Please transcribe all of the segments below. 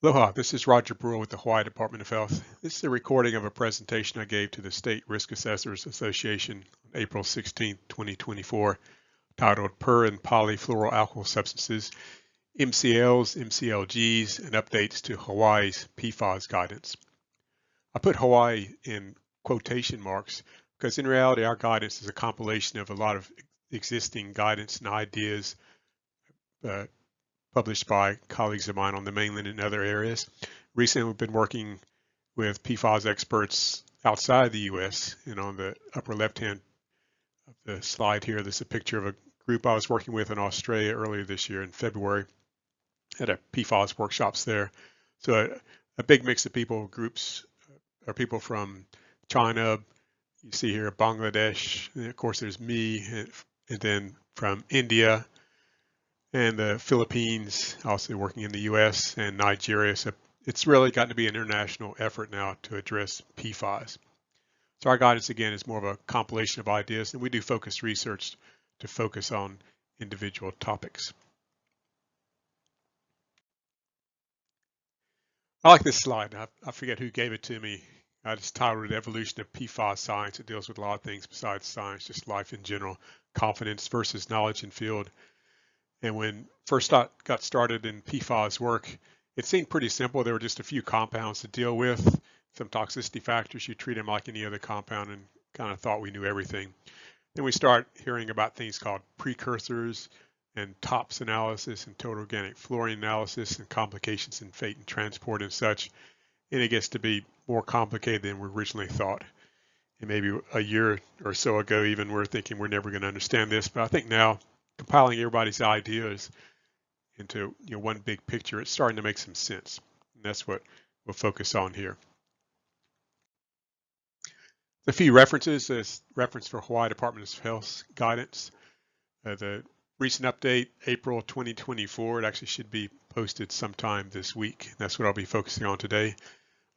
Aloha, this is Roger Brewer with the Hawaii Department of Health. This is a recording of a presentation I gave to the State Risk Assessors Association on April 16, 2024, titled Per and Polyfluoroalkyl Substances, MCLs, MCLGs, and Updates to Hawaii's PFAS Guidance. I put Hawaii in quotation marks because in reality our guidance is a compilation of a lot of existing guidance and ideas published by colleagues of mine on the mainland and other areas. Recently, we've been working with PFAS experts outside the U.S. And on the upper left-hand of the slide here, there's a picture of a group I was working with in Australia earlier this year in February at a PFAS workshops there. So a big mix of people, groups are people from China, you see here Bangladesh, and of course there's me, and then from India, and the Philippines, also working in the US, and Nigeria. So it's really gotten to be an international effort now to address PFAS. So our guidance, again, is more of a compilation of ideas, and we do focused research to focus on individual topics. I like this slide. I forget who gave it to me. I just titled it Evolution of PFAS Science. It deals with a lot of things besides science, just life in general, confidence versus knowledge in field. And when first got started in PFAS work, it seemed pretty simple. There were just a few compounds to deal with, some toxicity factors. You treat them like any other compound and kind of thought we knew everything. Then we start hearing about things called precursors and TOPS analysis and total organic fluorine analysis and complications in fate and transport and such. And it gets to be more complicated than we originally thought. And maybe a year or so ago, even we're thinking we're never going to understand this. But I think now, compiling everybody's ideas into one big picture, it's starting to make some sense. And that's what we'll focus on here. A few references. This reference for Hawaii Department of Health guidance. The recent update, April 2024, it actually should be posted sometime this week. That's what I'll be focusing on today.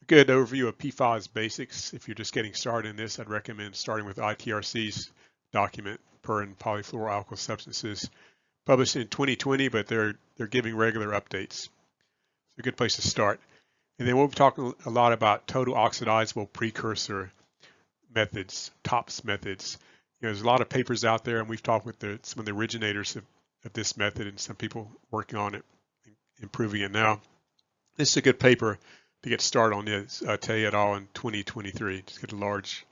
A good overview of PFAS Basics. If you're just getting started in this, I'd recommend starting with ITRC's document, Per and Polyfluoroalkyl Substances, published in 2020, but they're giving regular updates. It's a good place to start. And then we'll be talking a lot about total oxidizable precursor methods, TOPS methods. There's a lot of papers out there, and we've talked with some of the originators of this method and some people working on it, improving it now. This is a good paper to get started on this, tell you it all in 2023. Just get a large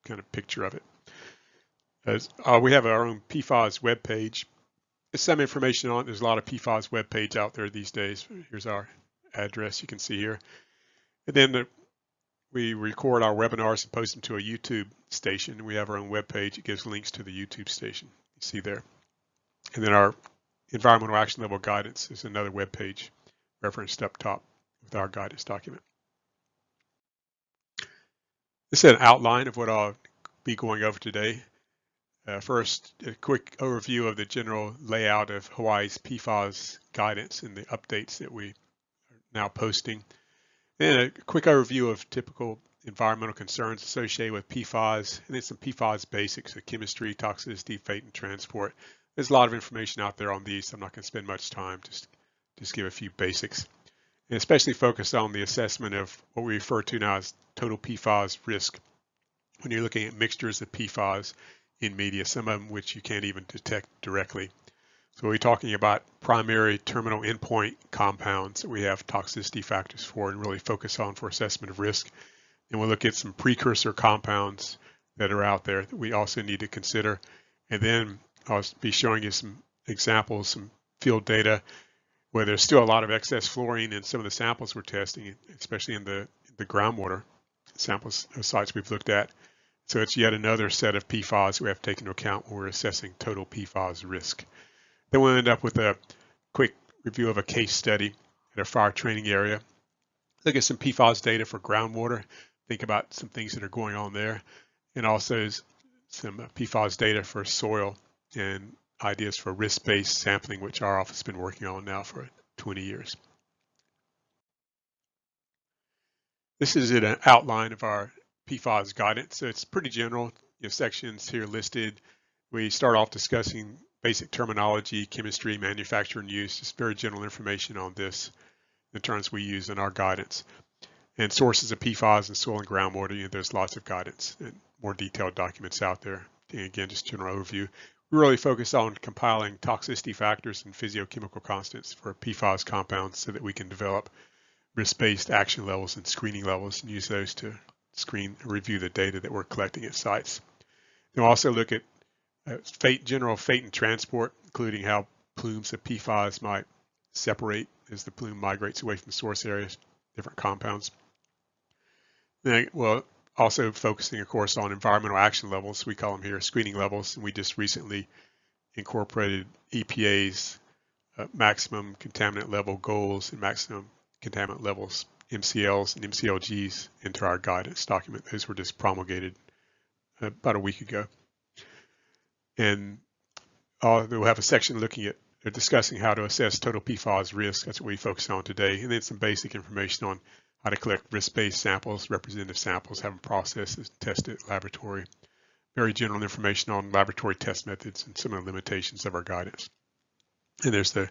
kind of picture of it. We have our own PFAS webpage. There's some information on it. There's a lot of PFAS webpage out there these days. Here's our address you can see here. And then we record our webinars and post them to a YouTube station. We have our own webpage. It gives links to the YouTube station. You see there. And then our environmental action level guidance is another webpage referenced up top with our guidance document. This is an outline of what I'll be going over today. First, a quick overview of the general layout of Hawaii's PFAS guidance and the updates that we are now posting. Then a quick overview of typical environmental concerns associated with PFAS, and then some PFAS basics of chemistry, toxicity, fate, and transport. There's a lot of information out there on these, so I'm not going to spend much time, just give a few basics. And especially focus on the assessment of what we refer to now as total PFAS risk. When you're looking at mixtures of PFAS in media, some of them which you can't even detect directly. So we're talking about primary terminal endpoint compounds that we have toxicity factors for and really focus on for assessment of risk. And we'll look at some precursor compounds that are out there that we also need to consider. And then I'll be showing you some examples, some field data where there's still a lot of excess fluorine in some of the samples we're testing, especially in the groundwater samples sites we've looked at. So it's yet another set of PFAS we have to take into account when we're assessing total PFAS risk. Then we'll end up with a quick review of a case study at a fire training area. Look at some PFAS data for groundwater, think about some things that are going on there, and also some PFAS data for soil and ideas for risk-based sampling, which our office has been working on now for 20 years. This is an outline of our PFAS guidance. So it's pretty general. Sections here listed. We start off discussing basic terminology, chemistry, manufacture, and use, just very general information on this. the terms we use in our guidance. And sources of PFAS in soil and groundwater, there's lots of guidance and more detailed documents out there. And again, just general overview. We really focus on compiling toxicity factors and physiochemical constants for PFAS compounds so that we can develop risk-based action levels and screening levels and use those to screen and review the data that we're collecting at sites. We'll also look at general fate and transport, including how plumes of PFAS might separate as the plume migrates away from source areas, different compounds. Then, well, also focusing, of course, on environmental action levels. We call them here screening levels, and we just recently incorporated EPA's maximum contaminant level goals and maximum contaminant levels, MCLs and MCLGs, into our guidance document. Those were just promulgated about a week ago. And we'll have a section looking at discussing how to assess total PFAS risk. That's what we focus on today. And then some basic information on how to collect risk-based samples, representative samples, have them processed and tested at laboratory. Very general information on laboratory test methods and some of the limitations of our guidance. And there's the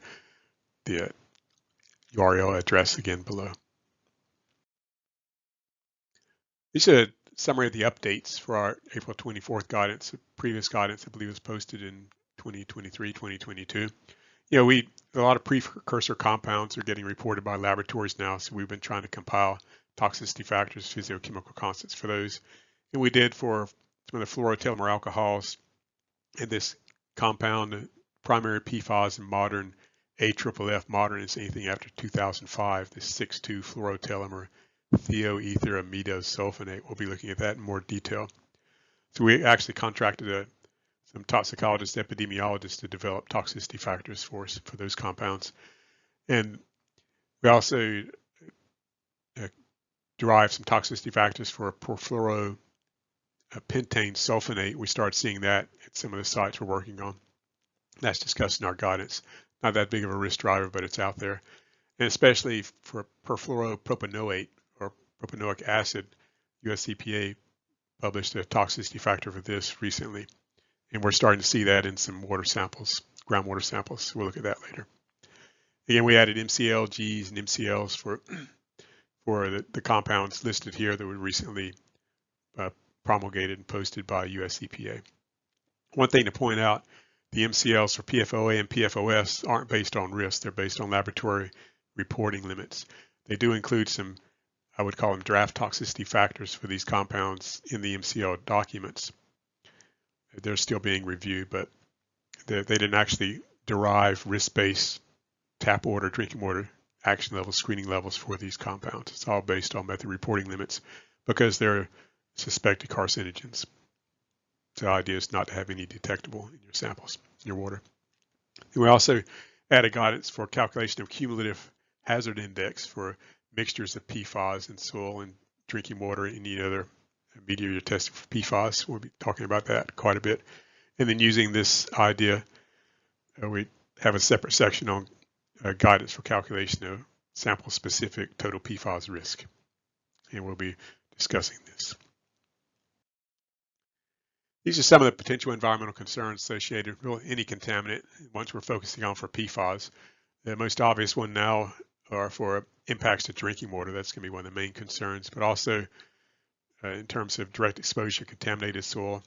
URL address again below. This is a summary of the updates for our April 24th guidance. The previous guidance, I believe, was posted in 2023, 2022. A lot of precursor compounds are getting reported by laboratories now, so we've been trying to compile toxicity factors, physiochemical constants for those. And we did for some of the fluorotelmer alcohols, and this compound, primary PFAS in modern AFFF, modern is anything after 2005, this 6,2 fluorotelmer thioetheramidosulfonate. We'll be looking at that in more detail. So we actually contracted some toxicologists, epidemiologists to develop toxicity factors for us for those compounds. And we also derived some toxicity factors for perfluoropentane sulfonate. We started seeing that at some of the sites we're working on. That's discussed in our guidance. Not that big of a risk driver, but it's out there. And especially for perfluoropropanoate or propanoic acid, US EPA published a toxicity factor for this recently. And we're starting to see that in some water samples, groundwater samples. We'll look at that later. Again, we added MCLGs and MCLs for the compounds listed here that were recently promulgated and posted by US EPA. One thing to point out, the MCLs for PFOA and PFOS aren't based on risk. They're based on laboratory reporting limits. They do include some, I would call them draft toxicity factors for these compounds in the MCL documents. They're still being reviewed, but they didn't actually derive risk-based tap water, drinking water action levels, screening levels for these compounds. It's all based on method reporting limits because they're suspected carcinogens. The idea is not to have any detectable in your samples, in your water. And we also added guidance for calculation of cumulative hazard index for mixtures of PFAS in soil and drinking water and any other media you're testing for PFAS. We'll be talking about that quite a bit. And then using this idea, we have a separate section on guidance for calculation of sample-specific total PFAS risk. And we'll be discussing this. These are some of the potential environmental concerns associated with any contaminant, ones we're focusing on for PFAS. The most obvious one now are for impacts to drinking water. That's going to be one of the main concerns, but also in terms of direct exposure to contaminated soil,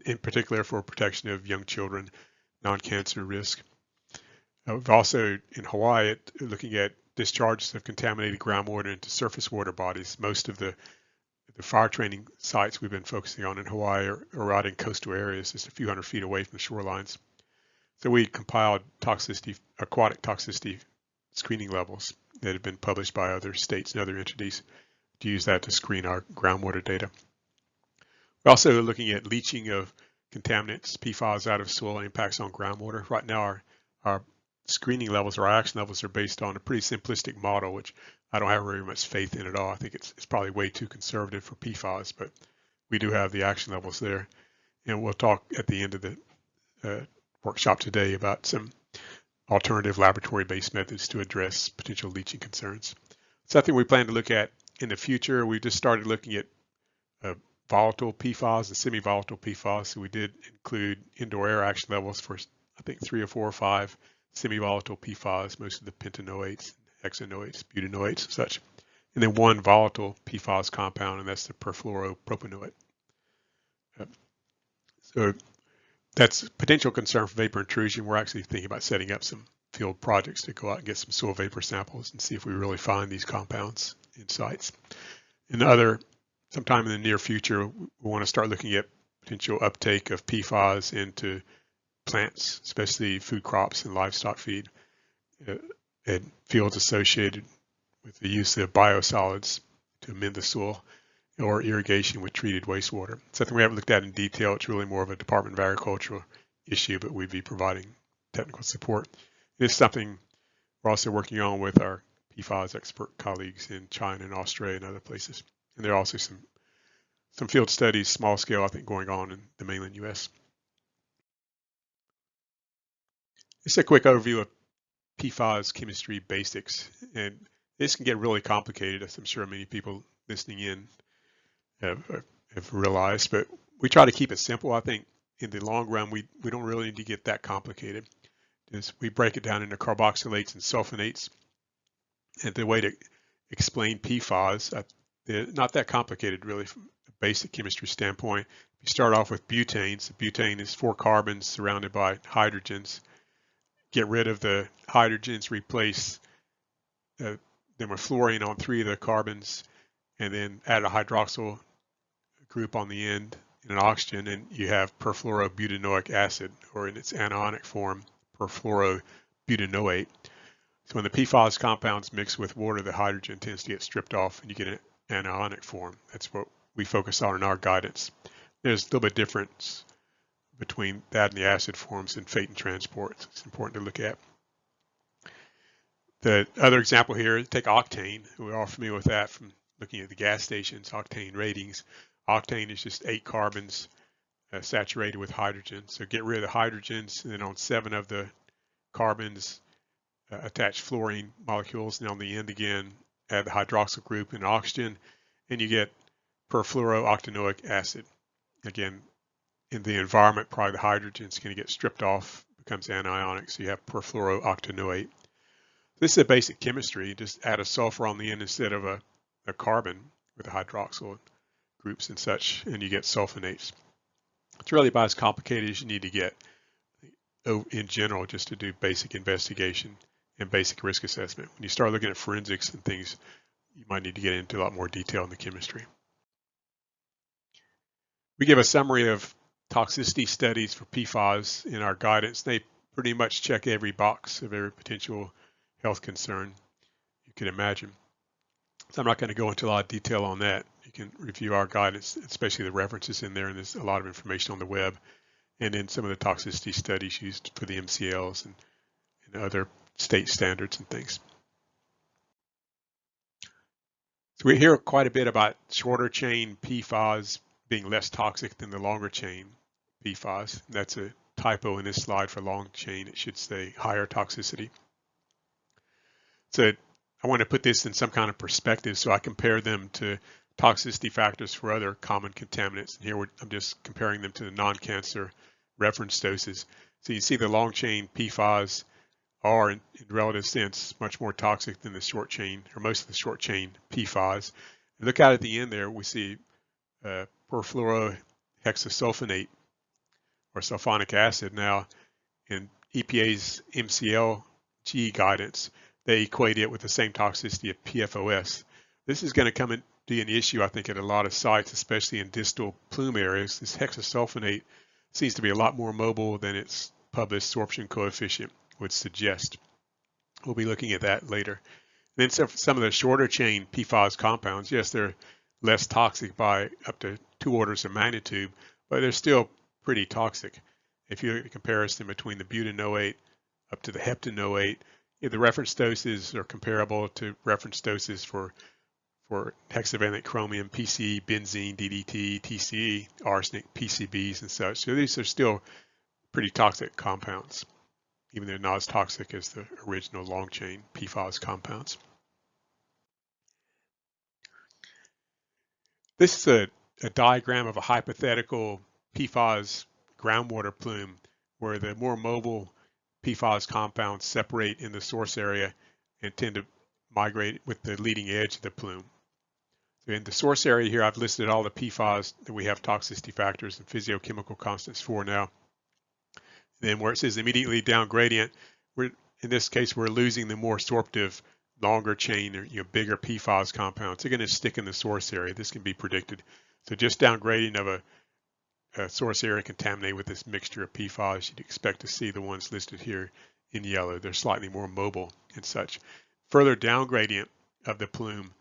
in particular for protection of young children, non-cancer risk. We've also, in Hawaii, looking at discharges of contaminated groundwater into surface water bodies. Most of the fire training sites we've been focusing on in Hawaii are out in coastal areas, just a few hundred feet away from the shorelines. So we compiled aquatic toxicity screening levels that have been published by other states and other entities to use that to screen our groundwater data. We're also looking at leaching of contaminants, PFAS, out of soil and impacts on groundwater. Right now, our screening levels or our action levels are based on a pretty simplistic model, which I don't have very much faith in at all. I think it's probably way too conservative for PFAS, but we do have the action levels there. And we'll talk at the end of the workshop today about some alternative laboratory-based methods to address potential leaching concerns. Something we plan to look at in the future, we just started looking at volatile PFAS and semi-volatile PFAS. So we did include indoor air action levels for, I think, 3 or 4 or 5 semi-volatile PFAS, most of the pentanoates, hexanoids, butanoids, and such. And then one volatile PFAS compound, and that's the perfluoropropanoate. So that's potential concern for vapor intrusion. We're actually thinking about setting up some field projects to go out and get some soil vapor samples and see if we really find these compounds in sites. And sometime in the near future, we want to start looking at potential uptake of PFAS into plants, especially food crops and livestock feed, and fields associated with the use of biosolids to amend the soil, or irrigation with treated wastewater. Something we haven't looked at in detail. It's really more of a Department of Agriculture issue, but we'd be providing technical support. It's something we're also working on with our PFAS expert colleagues in China and Australia and other places. And there are also some field studies, small scale, I think, going on in the mainland US. Just a quick overview of PFAS chemistry basics. And this can get really complicated, as I'm sure many people listening in have realized, but we try to keep it simple. I think in the long run, we don't really need to get that complicated. We break it down into carboxylates and sulfonates. And the way to explain PFAS, they're not that complicated really from a basic chemistry standpoint. You start off with butanes. Butane is 4 carbons surrounded by hydrogens. Get rid of the hydrogens, replace them with fluorine on 3 of the carbons, and then add a hydroxyl group on the end and an oxygen, and you have perfluorobutanoic acid, or in its anionic form, perfluorobutanoate. So when the PFAS compounds mix with water, the hydrogen tends to get stripped off and you get an anionic form. That's what we focus on in our guidance. There's a little bit difference between that and the acid forms in fate and transport. It's important to look at. The other example here, take octane. We're all familiar with that from looking at the gas stations, octane ratings. Octane is just 8 carbons saturated with hydrogen. So get rid of the hydrogens, and then on 7 of the carbons, attach fluorine molecules, and on the end again, add the hydroxyl group and oxygen, and you get perfluorooctanoic acid. Again, in the environment, probably the hydrogen is going to get stripped off, becomes anionic, so you have perfluorooctanoate. This is a basic chemistry. Just add a sulfur on the end instead of a carbon with the hydroxyl groups and such, and you get sulfonates. It's really about as complicated as you need to get in general, just to do basic investigation and basic risk assessment. When you start looking at forensics and things, you might need to get into a lot more detail in the chemistry. We give a summary of toxicity studies for PFAS in our guidance. They pretty much check every box of every potential health concern you can imagine. So I'm not going to go into a lot of detail on that. You can review our guidance, especially the references in there, and there's a lot of information on the web, and then some of the toxicity studies used for the MCLs and other state standards and things. So we hear quite a bit about shorter chain PFAS being less toxic than the longer chain PFAS. That's a typo in this slide for long chain. It should say higher toxicity. So I want to put this in some kind of perspective, so I compare them to toxicity factors for other common contaminants. And here I'm just comparing them to the non-cancer reference doses. So you see the long chain PFAS are, in relative sense, much more toxic than the short chain, or most of the short chain PFAS. And look out at the end there, we see perfluorohexasulfonate, or sulfonic acid. Now, in EPA's MCLG guidance, they equate it with the same toxicity of PFOS. This is going to come in be an issue, I think, at a lot of sites, especially in distal plume areas. This hexasulfonate seems to be a lot more mobile than its published sorption coefficient would suggest. We'll be looking at that later. Then some of the shorter chain PFAS compounds, yes, they're less toxic by up to 2 orders of magnitude, but they're still pretty toxic. If you look at the comparison between the butanoate up to the heptanoate, the reference doses are comparable to reference doses for hexavalent chromium, PCE, benzene, DDT, TCE, arsenic, PCBs, and such. So these are still pretty toxic compounds, even though they're not as toxic as the original long chain PFAS compounds. This is a diagram of a hypothetical PFAS groundwater plume, where the more mobile PFAS compounds separate in the source area and tend to migrate with the leading edge of the plume. So in the source area here, I've listed all the PFAS that we have toxicity factors and physiochemical constants for now. Then where it says immediately down gradient, in this case, we're losing the more sorptive, longer chain or bigger PFAS compounds. They're going to stick in the source area. This can be predicted. So just down gradient of a source area contaminated with this mixture of PFAS, you'd expect to see the ones listed here in yellow. They're slightly more mobile and such. Further down gradient of the plume,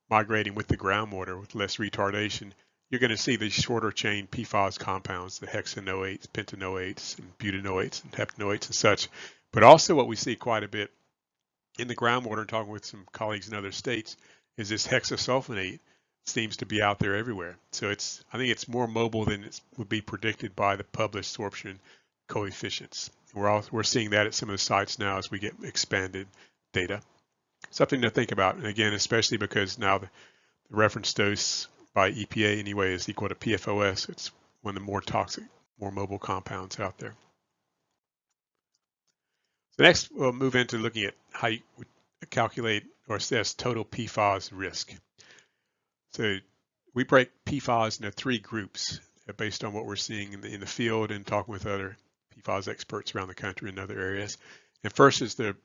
migrating with the groundwater with less retardation, you're going to see these shorter chain PFAS compounds, the hexanoates, pentanoates, and butanoates, and heptanoates and such. But also what we see quite a bit in the groundwater, and talking with some colleagues in other states, is this hexasulfonate seems to be out there everywhere. So I think it's more mobile than it would be predicted by the published sorption coefficients. We're seeing that at some of the sites now as we get expanded data. Something to think about, and again, especially because now the reference dose by EPA anyway is equal to PFOS. It's one of the more toxic, more mobile compounds out there. So next, we'll move into looking at how you would calculate or assess total PFAS risk. So we break PFAS into 3 groups based on what we're seeing in the field and talking with other PFAS experts around the country in other areas. And first is the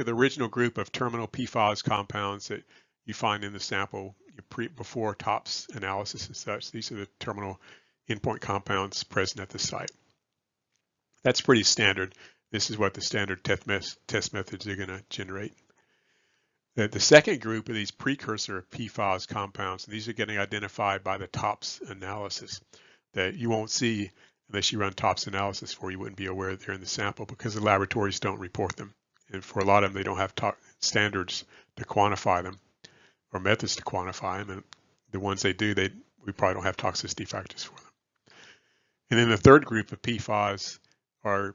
original group of terminal PFAS compounds that you find in the sample before TOPS analysis and such. These are the terminal endpoint compounds present at the site. That's pretty standard. This is what the standard test methods are going to generate. The second group are these precursor PFAS compounds, and these are getting identified by the TOPS analysis that you won't see unless you run TOPS analysis for. You wouldn't be aware they're in the sample because the laboratories don't report them. And for a lot of them, they don't have standards to quantify them or methods to quantify them. And the ones they do, we probably don't have toxicity factors for them. And then the third group of PFAS are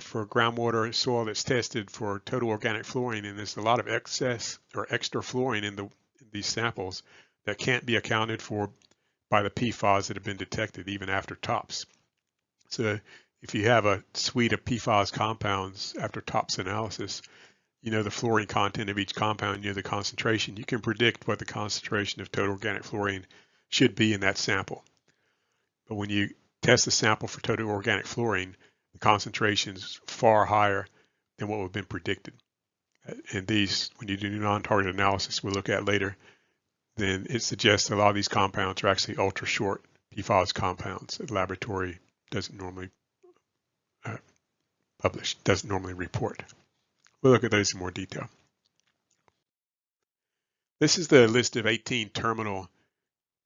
for groundwater soil that's tested for total organic fluorine, and there's a lot of excess or extra fluorine in these samples that can't be accounted for by the PFAS that have been detected even after TOPS. So if you have a suite of PFAS compounds after TOPS analysis, you know the fluorine content of each compound, you know the concentration, you can predict what the concentration of total organic fluorine should be in that sample. But when you test the sample for total organic fluorine, the concentration is far higher than what would have been predicted. And these, when you do non-target analysis, we'll look at later, then it suggests a lot of these compounds are actually ultra short PFAS compounds that the laboratory doesn't normally publish, doesn't normally report. We'll look at those in more detail. This is the list of 18 terminal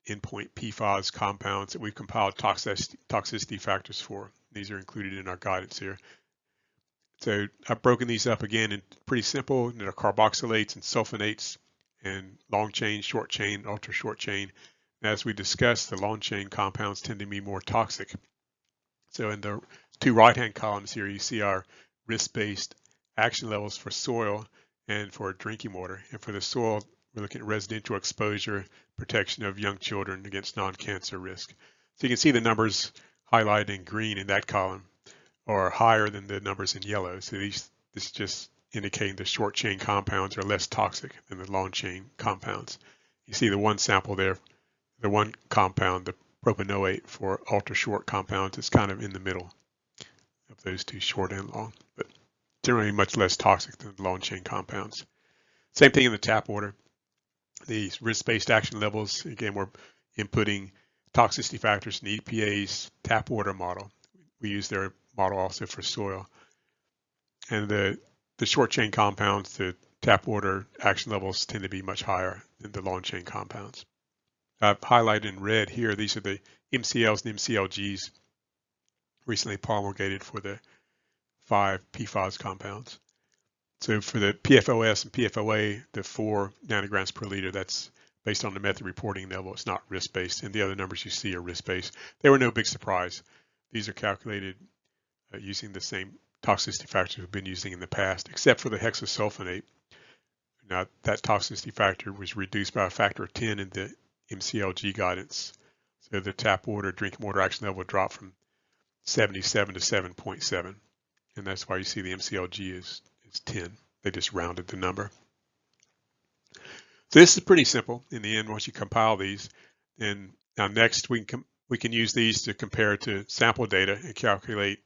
endpoint PFAS compounds that we've compiled toxicity factors for. These are included in our guidance here. So I've broken these up again in pretty simple. There are carboxylates and sulfonates and long chain, short chain, ultra short chain. And as we discussed, the long chain compounds tend to be more toxic. So in the 2 right-hand columns here, you see our risk-based action levels for soil and for drinking water. And for the soil, we're looking at residential exposure, protection of young children against non-cancer risk. So you can see the numbers highlighted in green in that column are higher than the numbers in yellow. So this is just indicating the short chain compounds are less toxic than the long chain compounds. You see the one sample there, the one compound, the propanoate for ultra short compounds, is kind of in the middle of those 2, short and long, but generally much less toxic than the long chain compounds. Same thing in the tap water. These risk-based action levels, again, we're inputting toxicity factors in EPA's tap water model. We use their model also for soil. And the short chain compounds, the tap water action levels tend to be much higher than the long chain compounds. I've highlighted in red here, these are the MCLs and MCLGs recently promulgated for the 5 PFAS compounds. So for the PFOS and PFOA, the 4 nanograms per liter, that's based on the method reporting level. It's not risk-based, and the other numbers you see are risk-based. They were no big surprise. These are calculated using the same toxicity factors we've been using in the past, except for the hexasulfonate. Now, that toxicity factor was reduced by a factor of 10 in the MCLG guidance. So the tap water, drinking water action level dropped from 77 to 7.7. And that's why you see the MCLG is 10. They just rounded the number. So this is pretty simple in the end once you compile these. And now next we can use these to compare to sample data and calculate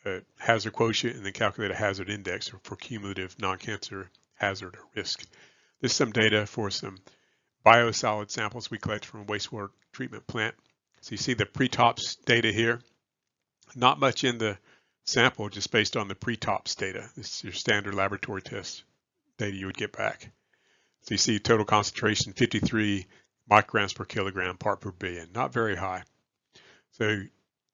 a hazard quotient and then calculate a hazard index for cumulative non-cancer hazard or risk. This is some data for some biosolid samples we collect from a wastewater treatment plant. So you see the pre-tops data here. Not much in the sample, just based on the pre-tops data. This is your standard laboratory test data you would get back. So you see total concentration 53 micrograms per kilogram part per billion, not very high. So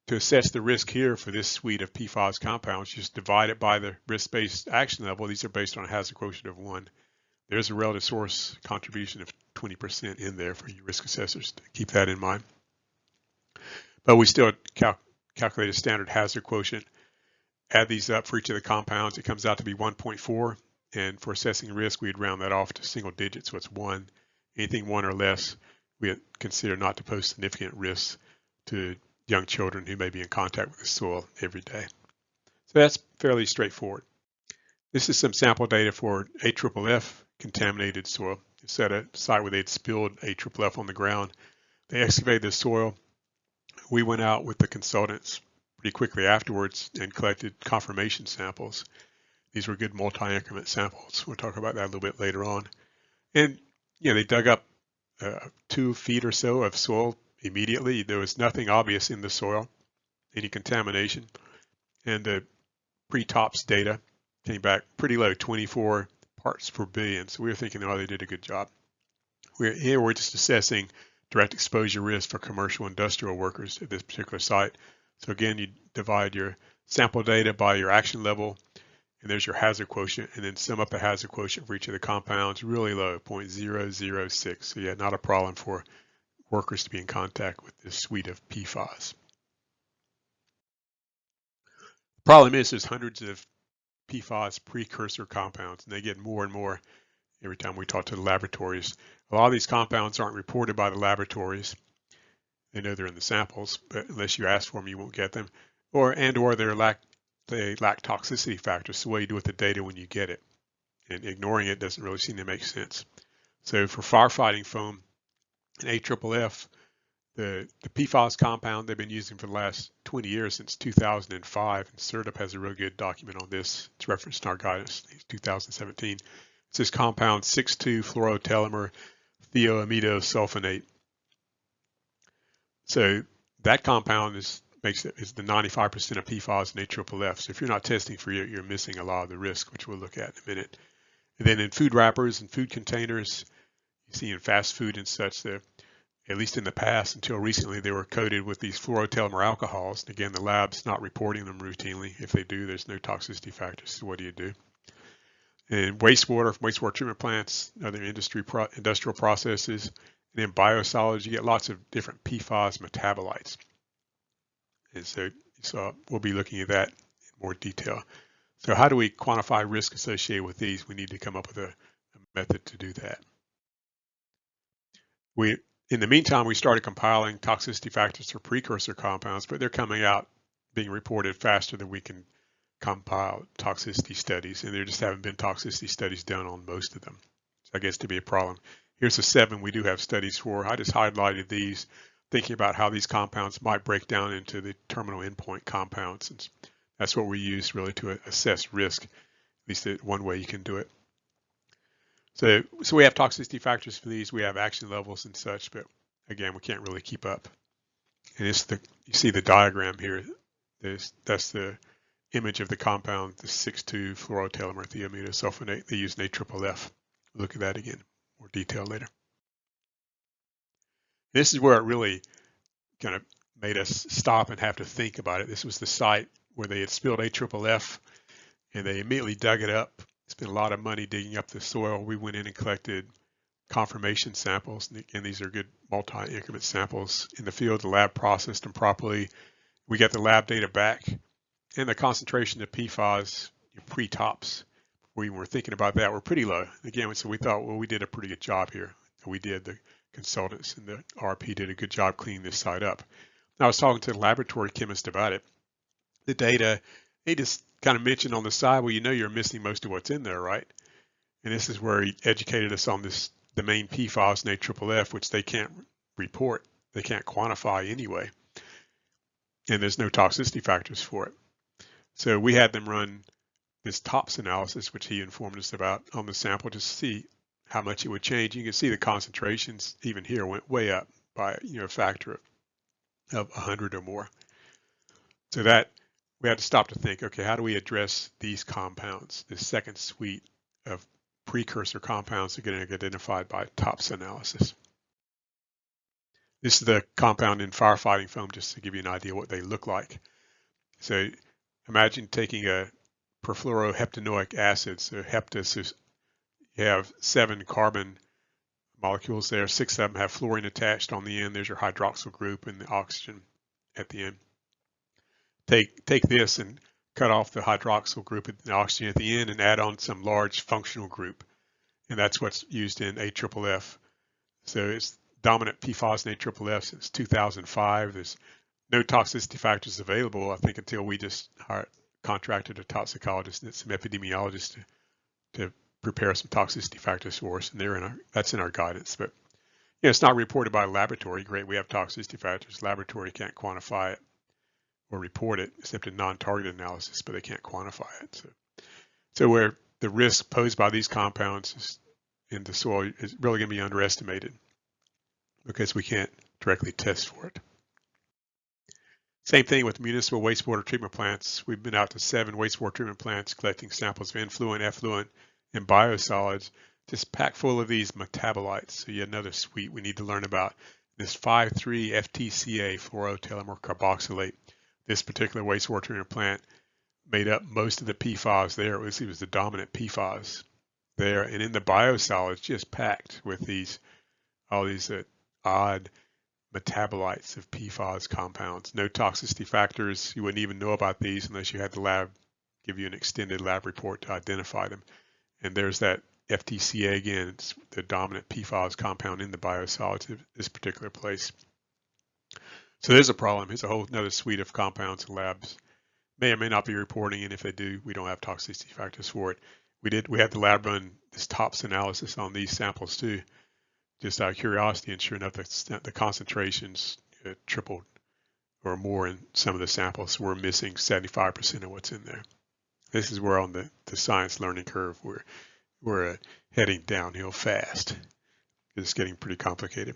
to assess the risk here for this suite of PFAS compounds, just divide it by the risk-based action level. These are based on a hazard quotient of 1. There's a relative source contribution of 20% in there for you risk assessors. Keep that in mind. But we still calculate a standard hazard quotient. Add these up for each of the compounds. It comes out to be 1.4. And for assessing risk, we'd round that off to single digits, so it's 1. Anything 1 or less, we consider not to pose significant risks to young children who may be in contact with the soil every day. So that's fairly straightforward. This is some sample data for AFFF-Contaminated soil. It's at a site where they'd spilled AFFF on the ground. They excavated the soil. We went out with the consultants pretty quickly afterwards and collected confirmation samples. These were good multi-increment samples. We'll talk about that a little bit later on. And they dug up 2 feet or so of soil immediately. There was nothing obvious in the soil, any contamination. And the pre-tops data came back pretty low, 24 parts per billion. So we were thinking, oh, they did a good job. We're just assessing direct exposure risk for commercial industrial workers at this particular site. So again, you divide your sample data by your action level, and there's your hazard quotient, and then sum up the hazard quotient for each of the compounds, really low, 0.006. So yeah, not a problem for workers to be in contact with this suite of PFAS. The problem is there's hundreds of PFAS precursor compounds, and they get more and more every time we talk to the laboratories. A lot of these compounds aren't reported by the laboratories. They know they're in the samples, but unless you ask for them, you won't get them. Or they lack toxicity factors. So what do you do with the data when you get it? And ignoring it doesn't really seem to make sense. So for firefighting foam and AFFF, the PFAS compound they've been using for the last 20 years, since 2005, and CERTIP has a real good document on this. It's referenced in our guidance, 2017. It's this compound 6,2-fluorotellumer thioamidosulfonate. So that compound is the 95% of PFAS and AFFF. So if you're not testing for it, you're missing a lot of the risk, which we'll look at in a minute. And then in food wrappers and food containers, you see in fast food and such, at least in the past, until recently, they were coated with these fluorotellumer alcohols. And again, the lab's not reporting them routinely. If they do, there's no toxicity factors. So what do you do? And wastewater treatment plants, other industrial processes, and in biosolids, you get lots of different PFAS metabolites. And so we'll be looking at that in more detail. So how do we quantify risk associated with these? We need to come up with a method to do that. In the meantime, we started compiling toxicity factors for precursor compounds, but they're coming out being reported faster than we can compile toxicity studies, and there just haven't been toxicity studies done on most of them. So I guess to be a problem. Here's the 7 we do have studies for. I just highlighted these, thinking about how these compounds might break down into the terminal endpoint compounds. And that's what we use really to assess risk, at least one way you can do it. So we have toxicity factors for these. We have action levels and such, but again, we can't really keep up. And you see the diagram here. That's the image of the compound, the 6,2-fluorotellumer thioamidosulfonate. They use AFFF. We'll look at that again, more detail later. This is where it really kind of made us stop and have to think about it. This was the site where they had spilled AFFF, and they immediately dug it up. Spent a lot of money digging up the soil. We went in and collected confirmation samples. And again, these are good multi-increment samples in the field. The lab processed them properly. We got the lab data back, and the concentration of PFAS pre-tops, we were thinking about that, were pretty low. Again, so we thought, well, we did a pretty good job here. We did. The consultants and the RP did a good job cleaning this site up. I was talking to the laboratory chemist about it. The data, he just kind of mentioned on the side, well, you're missing most of what's in there, right? And this is where he educated us on this the main PFAS and AFFF, which they can't report, they can't quantify anyway, and there's no toxicity factors for it. So we had them run this TOPS analysis, which he informed us about, on the sample to see how much it would change. You can see the concentrations even here went way up by a factor of 100 or more. So that we had to stop to think, okay, how do we address these compounds, this second suite of precursor compounds that are getting identified by TOPS analysis. This is the compound in firefighting foam, just to give you an idea what they look like. So imagine taking a perfluoroheptanoic acid, so heptus is, you have 7 carbon molecules there, 6 of them have fluorine attached on the end. There's your hydroxyl group and the oxygen at the end. Take this and cut off the hydroxyl group and the oxygen at the end and add on some large functional group. And that's what's used in AFFF. So it's dominant PFAS and AFFF since 2005. There's no toxicity factors available, I think, until we just contracted a toxicologist and some epidemiologists to prepare some toxicity factors for us. And that's in our guidance. But it's not reported by a laboratory. Great, we have toxicity factors. Laboratory can't quantify it or report it except in non-targeted analysis, but they can't quantify it. So where the risk posed by these compounds in the soil is really going to be underestimated because we can't directly test for it. Same thing with municipal wastewater treatment plants. We've been out to 7 wastewater treatment plants collecting samples of influent, effluent, and biosolids, just packed full of these metabolites. So yet another suite we need to learn about. This 5,3-FTCA fluorotelomere carboxylate. This particular wastewater treatment plant made up most of the PFAS there. It was the dominant PFAS there, and in the biosolids, just packed with all these odd metabolites of PFAS compounds. No toxicity factors. You wouldn't even know about these unless you had the lab give you an extended lab report to identify them. And there's that FTCA again. It's the dominant PFAS compound in the biosolids of this particular place. So there's a problem. There's a whole another suite of compounds and labs may or may not be reporting, and if they do, we don't have toxicity factors for it. We had the lab run this TOPS analysis on these samples too, just out of curiosity, and sure enough, the concentrations tripled or more in some of the samples. So we're missing 75% of what's in there. This is where on the science learning curve we're heading downhill fast. It's getting pretty complicated.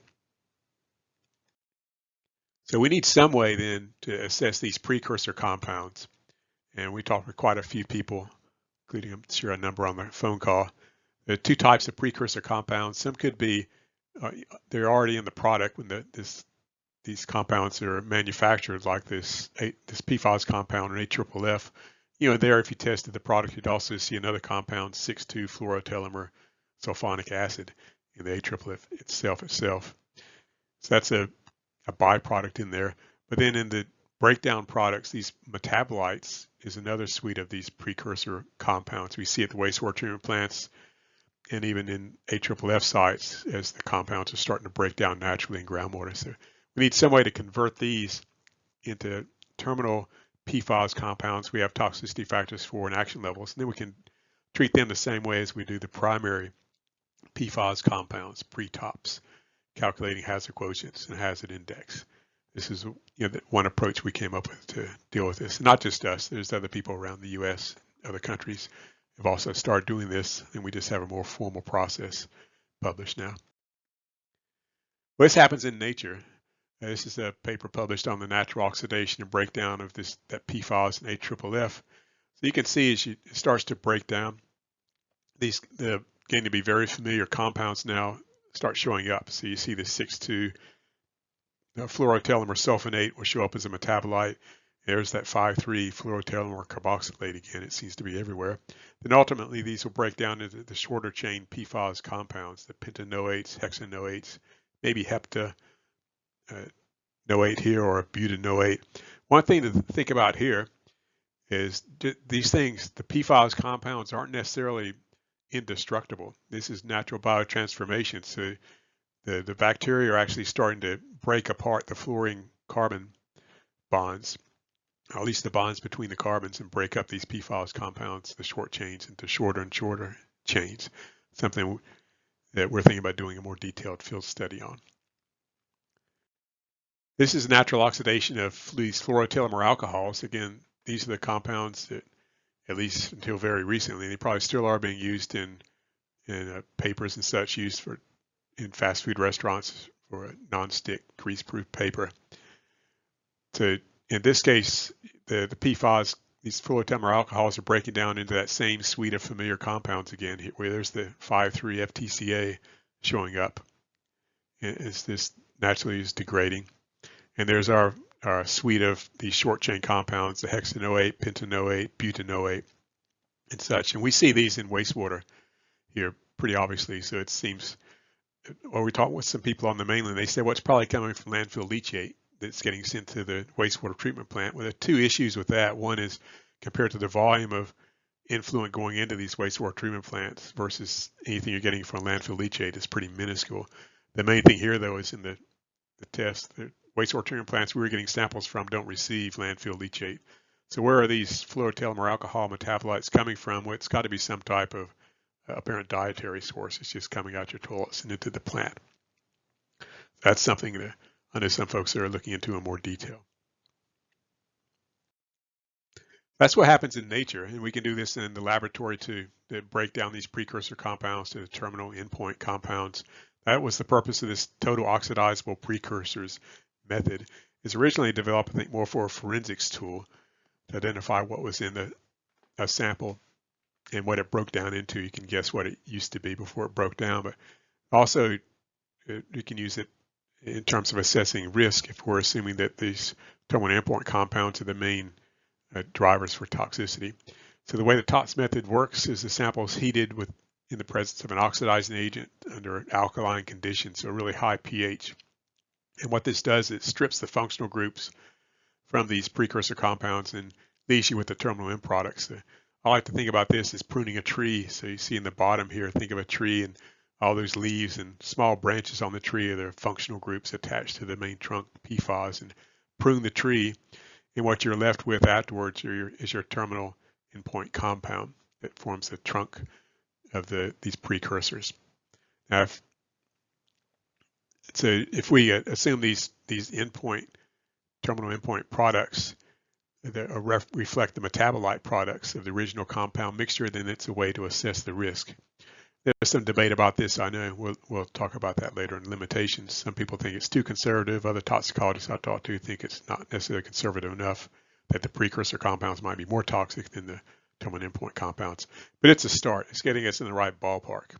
So we need some way then to assess these precursor compounds. And we talked with quite a few people, including I'm sure a number on the phone call. There are 2 types of precursor compounds. Some could be, they're already in the product when these compounds are manufactured, like this PFAS compound or AFFF. There if you tested the product, you'd also see another compound, 6,2-fluorotelomere sulfonic acid in the AFFF itself. So that's a byproduct in there. But then in the breakdown products, these metabolites is another suite of these precursor compounds. We see at the wastewater treatment plants and even in AFFF sites as the compounds are starting to break down naturally in groundwater. So we need some way to convert these into terminal PFAS compounds we have toxicity factors for and action levels, and then we can treat them the same way as we do the primary PFAS compounds, pre-TOPS, calculating hazard quotients and hazard index. This is one approach we came up with to deal with this. Not just us, there's other people around the US, other countries have also started doing this, and we just have a more formal process published now. Well, this happens in nature. This is a paper published on the natural oxidation and breakdown of that PFAS and AFFF. So you can see as it starts to break down, these getting to be very familiar compounds now start showing up. So you see the 6,2 fluorotelomere sulfonate will show up as a metabolite. There's that 5,3 fluorotelomere carboxylate again. It seems to be everywhere. Then ultimately these will break down into the shorter chain PFAS compounds, the pentanoates, hexanoates, maybe hepta. Noate here or a butanoate. One thing to think about here is these things, the PFAS compounds aren't necessarily indestructible. This is natural biotransformation. So the bacteria are actually starting to break apart the fluorine carbon bonds, or at least the bonds between the carbons, and break up these PFAS compounds, the short chains, into shorter and shorter chains. Something that we're thinking about doing a more detailed field study on. This is natural oxidation of these fluorotelomere alcohols. Again, these are the compounds that, at least until very recently, they probably still are being used in papers and such, used in fast food restaurants for a non-stick grease-proof paper. So in this case, the PFAS, these fluorotelomere alcohols are breaking down into that same suite of familiar compounds again, where there's the 5,3-FTCA showing up. It's this naturally is degrading. And there's our suite of these short chain compounds, the hexanoate, pentanoate, butanoate, and such. And we see these in wastewater here pretty obviously. So it seems, or we talk with some people on the mainland, they say, well, it's probably coming from landfill leachate that's getting sent to the wastewater treatment plant. Well, there are two issues with that. One is compared to the volume of influent going into these wastewater treatment plants versus anything you're getting from landfill leachate is pretty minuscule. The main thing here, though, is in the test, the wastewater treatment plants we were getting samples from don't receive landfill leachate. So where are these fluorotelomere alcohol metabolites coming from? Well, it's got to be some type of apparent dietary source. It's just coming out your toilets and into the plant. That's something that I know some folks are looking into in more detail. That's what happens in nature, and we can do this in the laboratory too, to break down these precursor compounds to the terminal endpoint compounds. That was the purpose of this total oxidizable precursors method. It's originally developed, I think, more for a forensics tool to identify what was in a sample and what it broke down into. You can guess what it used to be before it broke down, but also you can use it in terms of assessing risk if we're assuming that these terminal endpoint compounds are the main drivers for toxicity. So the way the TOPS method works is the sample is heated in the presence of an oxidizing agent under alkaline conditions, so a really high pH. And what this does, it strips the functional groups from these precursor compounds and leaves you with the terminal end products. I like to think about this as pruning a tree. So you see in the bottom here, think of a tree and all those leaves and small branches on the tree are the functional groups attached to the main trunk, PFAS, and prune the tree. And what you're left with afterwards is your terminal endpoint compound that forms the trunk of these precursors. Now, if we assume these terminal endpoint products that reflect the metabolite products of the original compound mixture, then it's a way to assess the risk. There's some debate about this, I know. We'll talk about that later in limitations. Some people think it's too conservative. Other toxicologists I talk to think it's not necessarily conservative enough, that the precursor compounds might be more toxic than the terminal endpoint compounds. But it's a start. It's getting us in the right ballpark.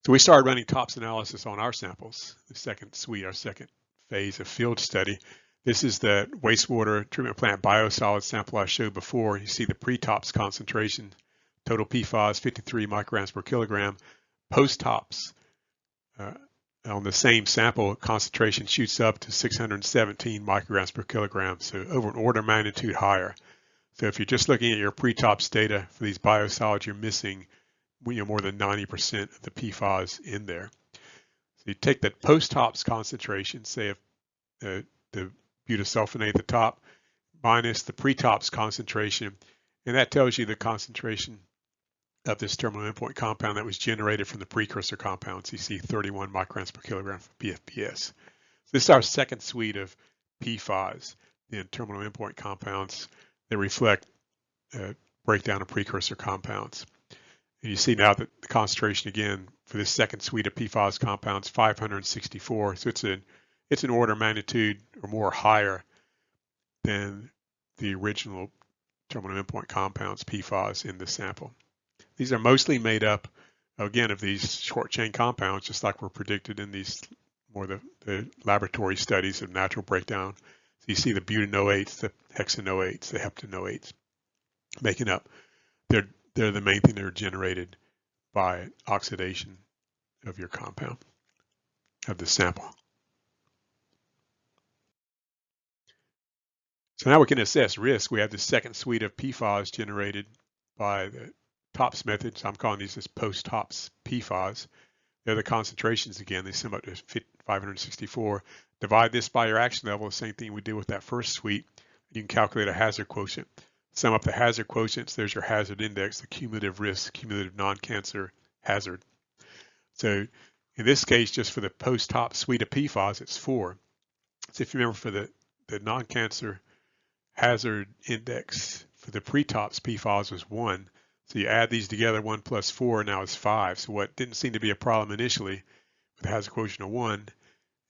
So we started running TOPS analysis on our samples, the second suite, our second phase of field study. This is the wastewater treatment plant biosolids sample I showed before. You see the pre-TOPS concentration, total PFAS 53 micrograms per kilogram. Post-TOPS on the same sample, concentration shoots up to 617 micrograms per kilogram, so over an order of magnitude higher. So if you're just looking at your pre-TOPS data for these biosolids, you're missing more than 90% of the PFAS in there. So you take that post-TOPS concentration, say the butasulfonate at the top, minus the pre-TOPS concentration, and that tells you the concentration of this terminal endpoint compound that was generated from the precursor compounds. You see 31 micrograms per kilogram for PFPS. So this is our second suite of PFAS, the terminal endpoint compounds that reflect breakdown of precursor compounds. And you see now that the concentration again for this second suite of PFAS compounds, 564. So it's an order of magnitude or more higher than the original terminal endpoint compounds, PFAS, in the sample. These are mostly made up, again, of these short chain compounds, just like were predicted in these the laboratory studies of natural breakdown. So you see the butanoates, the hexanoates, the heptanoates making up. They're the main thing that are generated by oxidation of your compound, of the sample. So now we can assess risk. We have the second suite of PFAS generated by the TOPS method. So I'm calling these as post-TOPS PFAS. They're the concentrations again. They sum up to 564. Divide this by your action level, the same thing we did with that first suite. You can calculate a hazard quotient. sum up the hazard quotients. There's your hazard index, the cumulative risk, cumulative non-cancer hazard. So in this case, just for the post-top suite of PFAS, it's 4. So if you remember for the non-cancer hazard index for the pre-tops PFAS was 1. So you add these together, 1 plus 4, now it's 5. So what didn't seem to be a problem initially with the hazard quotient of 1,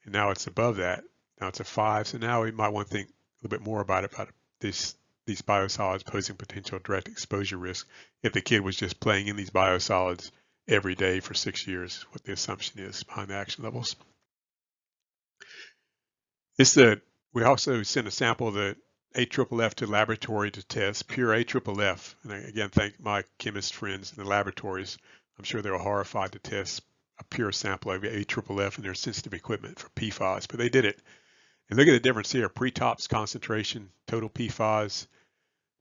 and now it's above that. Now it's a 5. So now we might want to think a little bit more about these biosolids posing potential direct exposure risk if the kid was just playing in these biosolids every day for 6 years, what the assumption is behind the action levels. We also sent a sample of the AFFF to laboratory to test pure AFFF. And I, again, thank my chemist friends in the laboratories. I'm sure they were horrified to test a pure sample of AFFF in their sensitive equipment for PFAS, but they did it. And look at the difference here. Pre-tops concentration, total PFAS,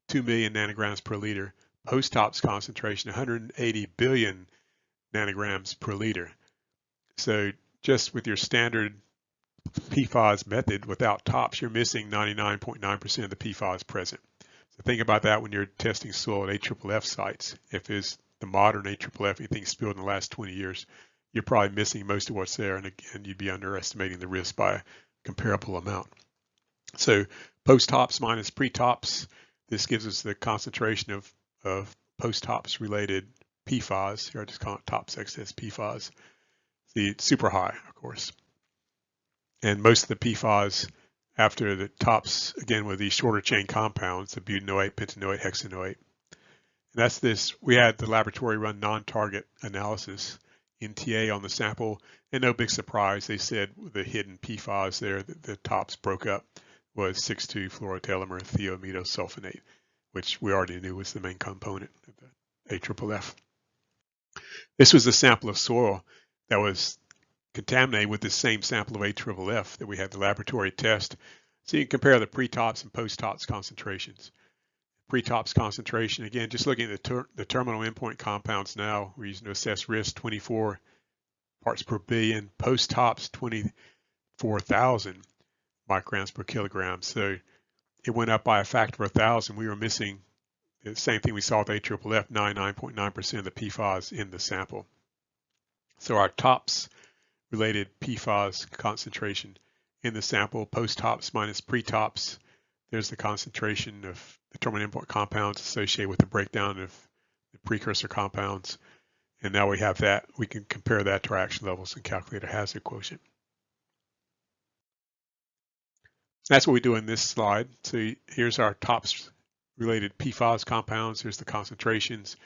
2 million nanograms per liter. Post-tops concentration, 180 billion nanograms per liter. So just with your standard PFAS method without tops, you're missing 99.9% of the PFAS present. So think about that when you're testing soil at AFFF sites. If it's the modern AFFF, anything spilled in the last 20 years, you're probably missing most of what's there. And again, you'd be underestimating the risk by a comparable amount. So post-tops minus pre-tops, this gives us the concentration of post-tops related PFAS. Here I just call it tops excess PFAS. The super high, of course. And most of the PFAS after the tops, again, with these shorter chain compounds, the butanoate, pentanoate, hexanoate. And that's this. We had the laboratory run non-target analysis, NTA on the sample, and no big surprise. They said the hidden PFAS there, the tops broke up, was 6,2-fluorotelomere thiamethosulfonate, which we already knew was the main component of the AFFF. This was a sample of soil that was contaminated with the same sample of AFFF that we had the laboratory test. So you can compare the pre-tops and post-tops concentrations. Pre-tops concentration, again, just looking at the terminal endpoint compounds now, we're using to assess risk, 24 parts per billion. Post-tops, 24,000 micrograms per kilogram. So it went up by a factor of 1,000. We were missing the same thing we saw with AFFF, 99.9% of the PFAS in the sample. So our tops related PFAS concentration in the sample, post-tops minus pre-tops, there's the concentration of the terminal endpoint compounds associated with the breakdown of the precursor compounds. And now we have that, we can compare that to our action levels and calculate a hazard quotient. That's what we do in this slide. So here's our tops related PFAS compounds. Here's the concentrations.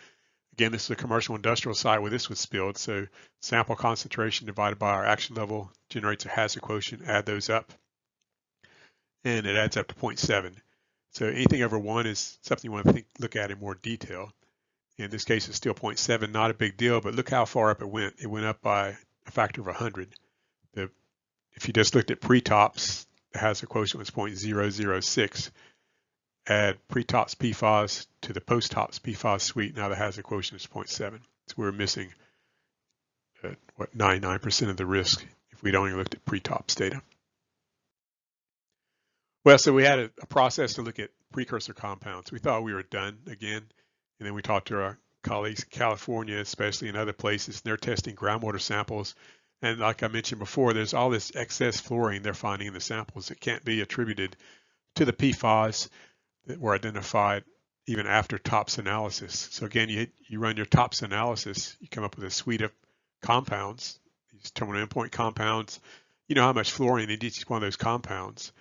Again, this is a commercial industrial site where this was spilled. So sample concentration divided by our action level generates a hazard quotient. Add those up, and it adds up to 0.7. So anything over 1 is something you want to look at in more detail. In this case, it's still 0.7, not a big deal, but look how far up it went. It went up by a factor of 100. If you just looked at pre-tops, the hazard quotient was 0.006. Add pre-tops PFAS to the post-tops PFAS suite. Now the hazard quotient is 0.7. So we're missing 99% of the risk if we'd only looked at pre-tops data. Well, so we had a process to look at precursor compounds. We thought we were done again, and then we talked to our colleagues in California, especially in other places, and they're testing groundwater samples. And like I mentioned before, there's all this excess fluorine they're finding in the samples that can't be attributed to the PFAS that were identified even after TOPS analysis. So again, you run your TOPS analysis, you come up with a suite of compounds, these terminal endpoint compounds. You know how much fluorine in each one of those compounds,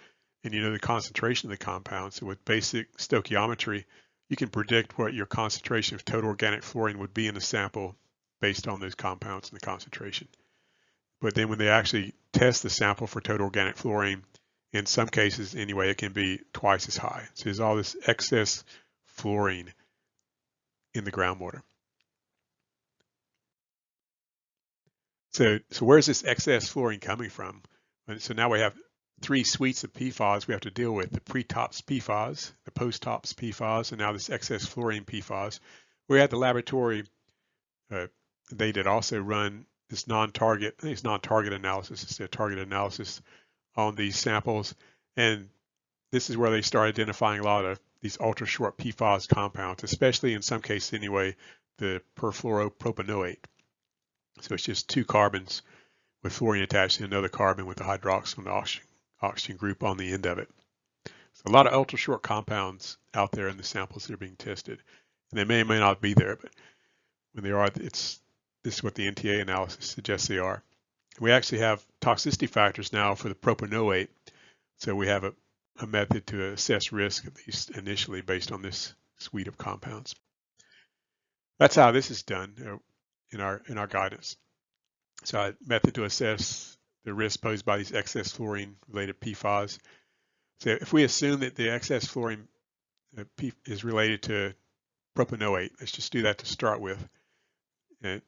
and you know the concentration of the compounds. So with basic stoichiometry, you can predict what your concentration of total organic fluorine would be in the sample based on those compounds and the concentration. But then when they actually test the sample for total organic fluorine, in some cases anyway, it can be twice as high. So there's all this excess fluorine in the groundwater. So where's this excess fluorine coming from? And so now we have 3 suites of PFAS we have to deal with: the pre-tops PFAS, the post-tops PFAS, and now this excess fluorine PFAS. We had the laboratory, they did also run this non-target, I think it's non-target analysis, it's a target analysis on these samples. And this is where they start identifying a lot of these ultra short PFAS compounds, especially in some cases anyway, the perfluoropropanoate. So it's just 2 carbons with fluorine attached to another carbon with a hydroxyl and oxygen group on the end of it. So a lot of ultra short compounds out there in the samples that are being tested. And they may or may not be there, but when they are, this is what the NTA analysis suggests they are. We actually have toxicity factors now for the propanoate. So we have a method to assess risk, at least initially, based on this suite of compounds. That's how this is done in our guidance. So a method to assess the risk posed by these excess fluorine-related PFAS. So if we assume that the excess fluorine is related to propanoate, let's just do that to start with. And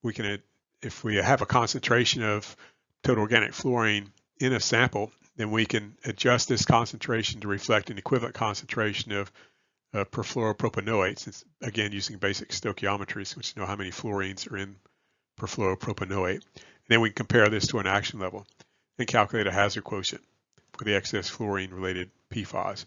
we can, if we have a concentration of total organic fluorine in a sample, then we can adjust this concentration to reflect an equivalent concentration of perfluoropropanoates. It's again using basic stoichiometry, which know how many fluorines are in perfluoropropanoate. And then we can compare this to an action level and calculate a hazard quotient for the excess fluorine-related PFAS.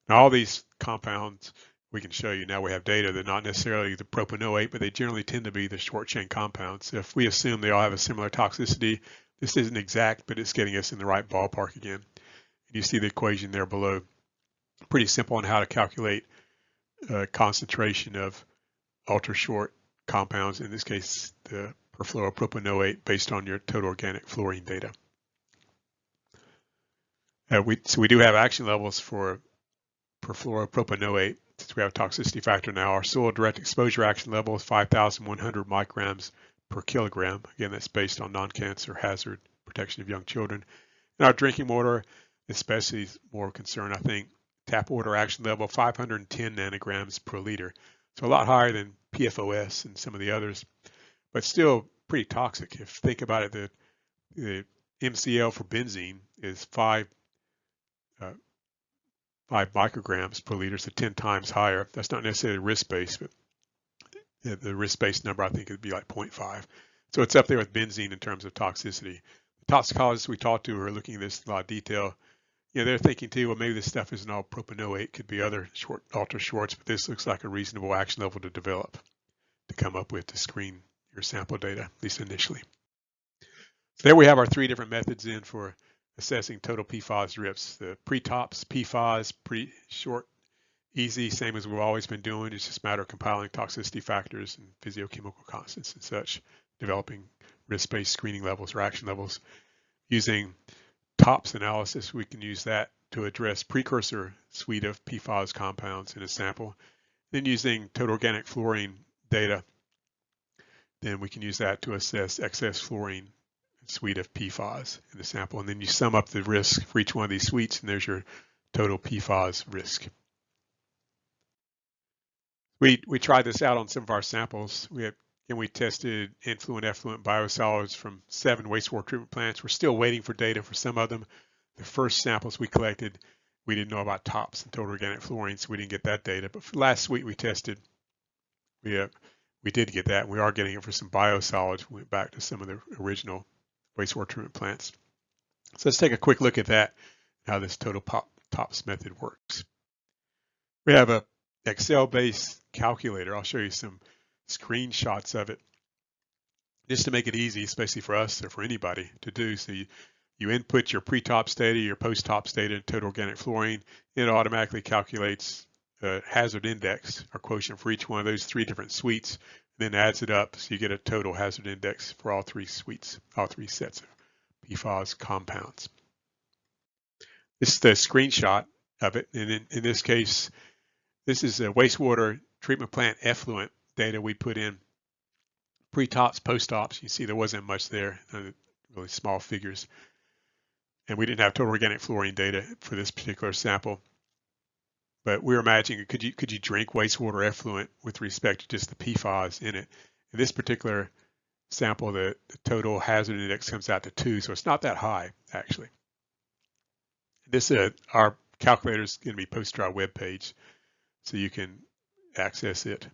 Now, all these compounds we can show you now we have data that not necessarily the propanoate, but they generally tend to be the short chain compounds. So if we assume they all have a similar toxicity, this isn't exact, but it's getting us in the right ballpark again. And you see the equation there below. Pretty simple on how to calculate concentration of ultra short compounds, in this case the perfluoropropanoate, based on your total organic fluorine data. So we do have action levels for perfluoropropanoate. Since we have a toxicity factor now, our soil direct exposure action level is 5,100 micrograms per kilogram. Again, that's based on non-cancer hazard protection of young children. And our drinking water, especially, is more concerned, I think, tap water action level 510 nanograms per liter. So a lot higher than PFOS and some of the others, but still pretty toxic. If you think about it, the MCL for benzene is 5 micrograms per liter, so 10 times higher. That's not necessarily risk-based, but the risk-based number I think would be like 0.5. So it's up there with benzene in terms of toxicity. The toxicologists we talked to are looking at this in a lot of detail. You know, they're thinking too, well, maybe this stuff isn't all propanoate, could be other ultra shorts, but this looks like a reasonable action level to develop, to come up with to screen your sample data, at least initially. So there we have our 3 different methods in for assessing total PFAS risks. The pre-tops, PFAS, pretty short, easy, same as we've always been doing. It's just a matter of compiling toxicity factors and physiochemical constants and such, developing risk-based screening levels or action levels. Using TOPS analysis, we can use that to address precursor suite of PFAS compounds in a sample. Then using total organic fluorine data, then we can use that to assess excess fluorine suite of PFAS in the sample. And then you sum up the risk for each one of these suites, and there's your total PFAS risk. We tried this out on some of our samples. We tested influent, effluent biosolids from 7 wastewater treatment plants. We're still waiting for data for some of them. The first samples we collected, we didn't know about TOPS and total organic fluorine, so we didn't get that data. But for last suite we tested, we did get that. We are getting it for some biosolids. We went back to some of the original wastewater treatment plants. So let's take a quick look at that, how this total TOPS method works. We have a Excel-based calculator. I'll show you some screenshots of it just to make it easy, especially for us or for anybody to do. So you input your pre-TOPS data, your post-TOPS data, and total organic fluorine. It automatically calculates a hazard index or quotient for each one of those 3 different suites, and then adds it up so you get a total hazard index for all 3 suites, all 3 sets of PFAS compounds. This is the screenshot of it, and in this case, this is a wastewater treatment plant effluent data we put in. Pre-TOPS, post-TOPS, you see there wasn't much there, really small figures. And we didn't have total organic fluorine data for this particular sample. But we were imagining, could you drink wastewater effluent with respect to just the PFAS in it? In this particular sample, the total hazard index comes out to 2, so it's not that high, actually. This our calculator is going to be posted to our webpage, so you can access it.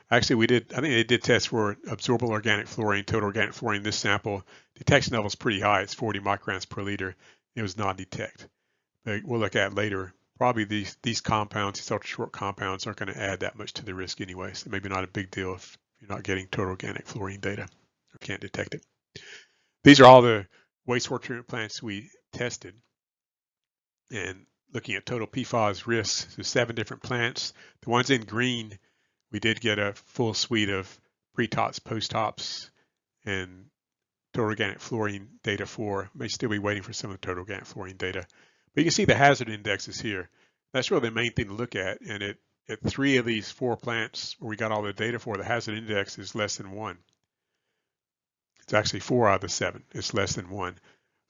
Actually, I think they did test for absorbable organic fluorine, total organic fluorine in this sample. Detection level is pretty high. It's 40 micrograms per liter. It was non-detect. But we'll look at later probably these compounds, these ultra short compounds, aren't going to add that much to the risk anyway. So maybe not a big deal if you're not getting total organic fluorine data or can't detect it. These are all the wastewater treatment plants we tested. And looking at total PFAS risks, so 7 different plants. The ones in green, we did get a full suite of pre-tops, post-tops, and total organic fluorine data for. May still be waiting for some of the total organic fluorine data. But you can see the hazard indexes here. That's really the main thing to look at. And at 3 of these 4 plants where we got all the data for, the hazard index is less than 1. It's actually 4 out of the 7. It's less than 1.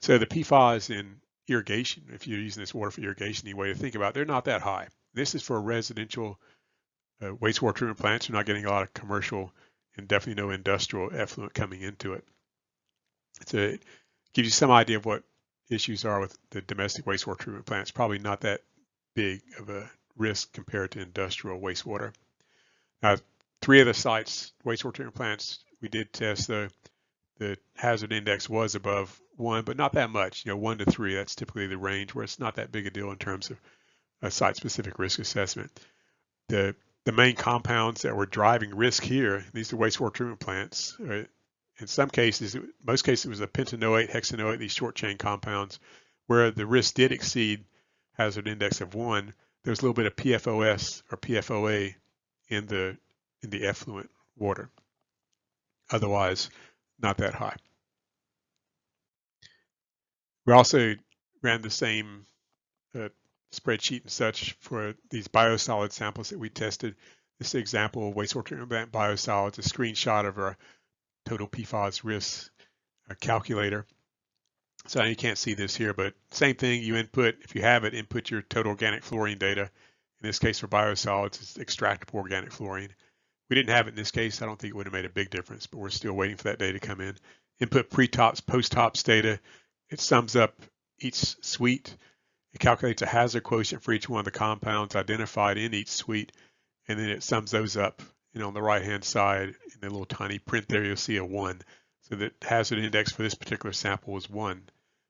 So the PFAS in irrigation, if you're using this water for irrigation, any way to think about it, they're not that high. This is for residential wastewater treatment plants. You're not getting a lot of commercial and definitely no industrial effluent coming into it. So it gives you some idea of what issues are with the domestic wastewater treatment plants. Probably not that big of a risk compared to industrial wastewater. Now, 3 of the sites, wastewater treatment plants, we did test the hazard index was above 1, but not that much. 1 to 3, that's typically the range where it's not that big a deal in terms of a site-specific risk assessment. The main compounds that were driving risk here, these are wastewater treatment plants. In some cases, most cases, it was a pentanoate, hexanoate, these short chain compounds, where the risk did exceed hazard index of 1. There was a little bit of PFOS or PFOA in the effluent water. Otherwise, not that high. We also ran the same spreadsheet and such for these biosolid samples that we tested. This example of wastewater treatment plant biosolids, a screenshot of our total PFAS risk calculator. So you can't see this here, but same thing, you input, if you have it, input your total organic fluorine data. In this case for biosolids, it's extractable organic fluorine. We didn't have it in this case. I don't think it would have made a big difference, but we're still waiting for that data to come in. Input pre-tops, post-tops data. It sums up each suite. It calculates a hazard quotient for each one of the compounds identified in each suite, and then it sums those up. On the right-hand side, in the little tiny print there, you'll see a 1. So the hazard index for this particular sample was 1.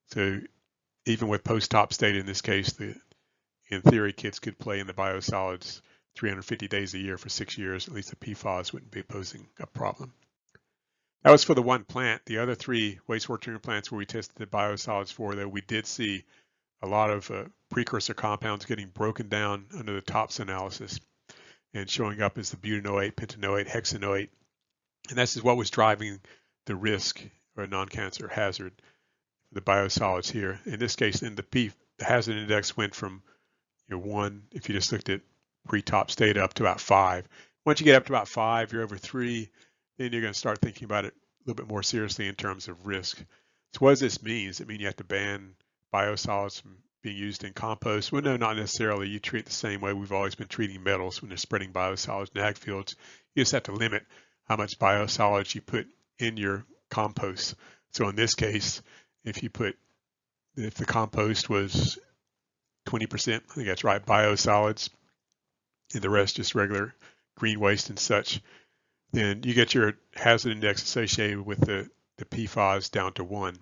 So even with post-tops data in this case, in theory, kids could play in the biosolids 350 days a year for 6 years. At least the PFAS wouldn't be posing a problem. That was for the 1 plant. The other 3 wastewater treatment plants where we tested the biosolids for, though, we did see a lot of precursor compounds getting broken down under the TOPS analysis and showing up as the butanoate, pentanoate, hexanoate. And this is what was driving the risk or non-cancer hazard for the biosolids here. In this case, then the hazard index went from 1, if you just looked at pre-TOPS data, up to about 5. Once you get up to about 5, you're over 3, then you're going to start thinking about it a little bit more seriously in terms of risk. So what does this mean? Does it mean you have to ban biosolids from being used in compost? Well, no, not necessarily. You treat the same way we've always been treating metals when they're spreading biosolids in ag fields. You just have to limit how much biosolids you put in your compost. So in this case, if the compost was 20%, I think that's right, biosolids, and the rest just regular green waste and such, then you get your hazard index associated with the PFAS down to 1.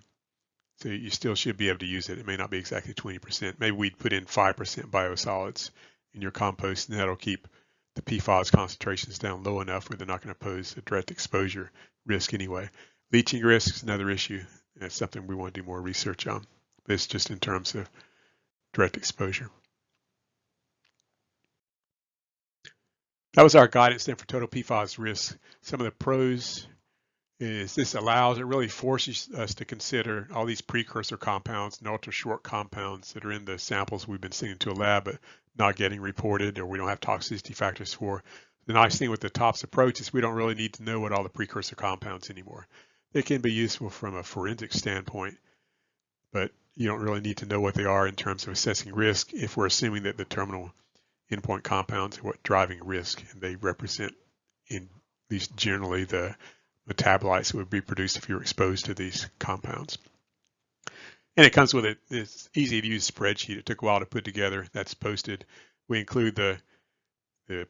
So you still should be able to use it. It may not be exactly 20%. Maybe we'd put in 5% biosolids in your compost, and that'll keep the PFAS concentrations down low enough where they're not going to pose a direct exposure risk anyway. Leaching risk is another issue. That's something we want to do more research on. This just in terms of direct exposure. That was our guidance then for total PFAS risk. Some of the pros is this allows, it really forces us to consider all these precursor compounds and ultra short compounds that are in the samples we've been sending to a lab but not getting reported or we don't have toxicity factors for. The nice thing with the TOPS approach is we don't really need to know what all the precursor compounds anymore. They can be useful from a forensic standpoint, but you don't really need to know what they are in terms of assessing risk if we're assuming that the terminal endpoint compounds are what driving risk, and they represent, in at least generally, the metabolites that would be produced if you were exposed to these compounds. And it comes with this easy to use spreadsheet. It took a while to put together. That's posted. We include the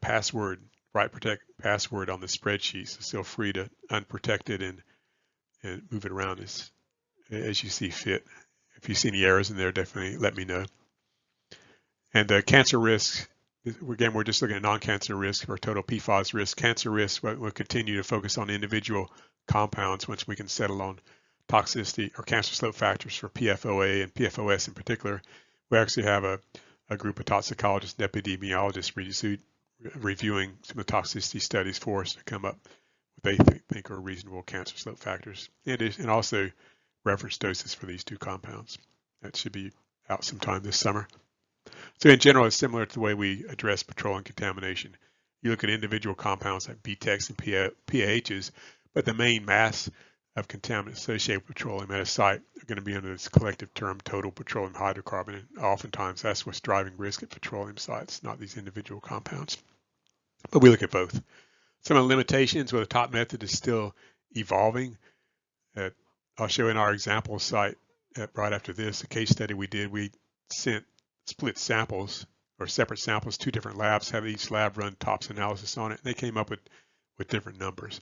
password, right protect password on the spreadsheet, so feel free to unprotect it and move it around as you see fit. If you see any errors in there, definitely let me know. And the cancer risk, again, we're just looking at non-cancer risk or total PFAS risk. Cancer risk, we'll continue to focus on individual compounds once we can settle on toxicity or cancer slope factors for PFOA and PFOS in particular. We actually have a group of toxicologists and epidemiologists reviewing some of the toxicity studies for us to come up with what they think are reasonable cancer slope factors, and also reference doses for these two compounds. That should be out sometime this summer. So in general, it's similar to the way we address petroleum contamination. You look at individual compounds like BTEX and PAHs, but the main mass of contaminants associated with petroleum at a site are going to be under this collective term total petroleum hydrocarbon. And oftentimes that's what's driving risk at petroleum sites, not these individual compounds. But we look at both. Some of the limitations where the top method is still evolving. I'll show in our example site right after this, a case study we did, we split samples or separate samples, two different labs, have each lab run TOPS analysis on it, and they came up with different numbers.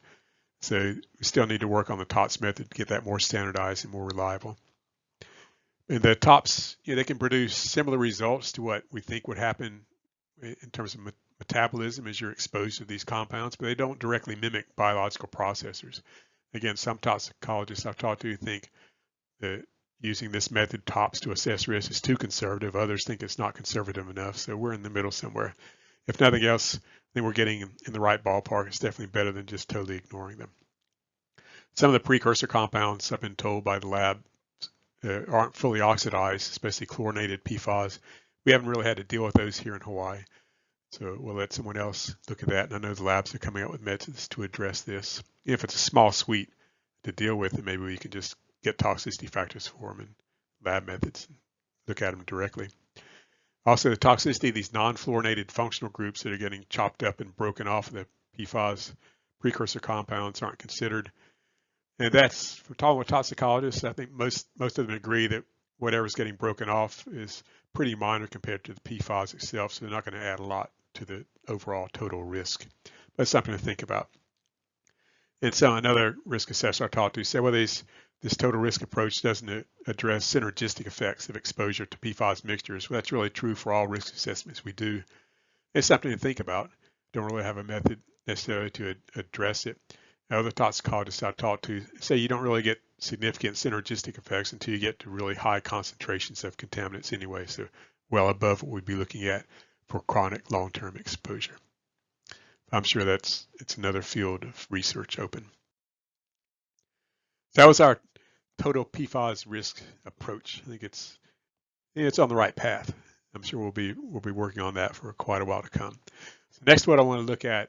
So we still need to work on the TOPS method to get that more standardized and more reliable. And the TOPS, they can produce similar results to what we think would happen in terms of metabolism as you're exposed to these compounds, but they don't directly mimic biological processors. Again, some toxicologists I've talked to think that using this method TOPS to assess risk is too conservative. Others think it's not conservative enough. So we're in the middle somewhere. If nothing else, I think we're getting in the right ballpark. It's definitely better than just totally ignoring them. Some of the precursor compounds I've been told by the lab aren't fully oxidized, especially chlorinated PFAS. We haven't really had to deal with those here in Hawaii. So we'll let someone else look at that. And I know the labs are coming out with methods to address this. If it's a small suite to deal with, then maybe we can just get toxicity factors for them and lab methods and look at them directly. Also, the toxicity of these non-fluorinated functional groups that are getting chopped up and broken off of the PFAS precursor compounds aren't considered. And that's, for talking with toxicologists, I think most of them agree that whatever's getting broken off is pretty minor compared to the PFAS itself, so they're not going to add a lot to the overall total risk. But it's something to think about. And so another risk assessor I talked to said, well, this total risk approach doesn't address synergistic effects of exposure to PFAS mixtures. Well, that's really true for all risk assessments we do. It's something to think about. Don't really have a method necessarily to address it. Other toxicologists I've talked to say you don't really get significant synergistic effects until you get to really high concentrations of contaminants anyway, so well above what we'd be looking at for chronic long-term exposure. I'm sure it's another field of research open. That was our total PFAS risk approach. I think it's on the right path. I'm sure we'll be working on that for quite a while to come. So next, what I want to look at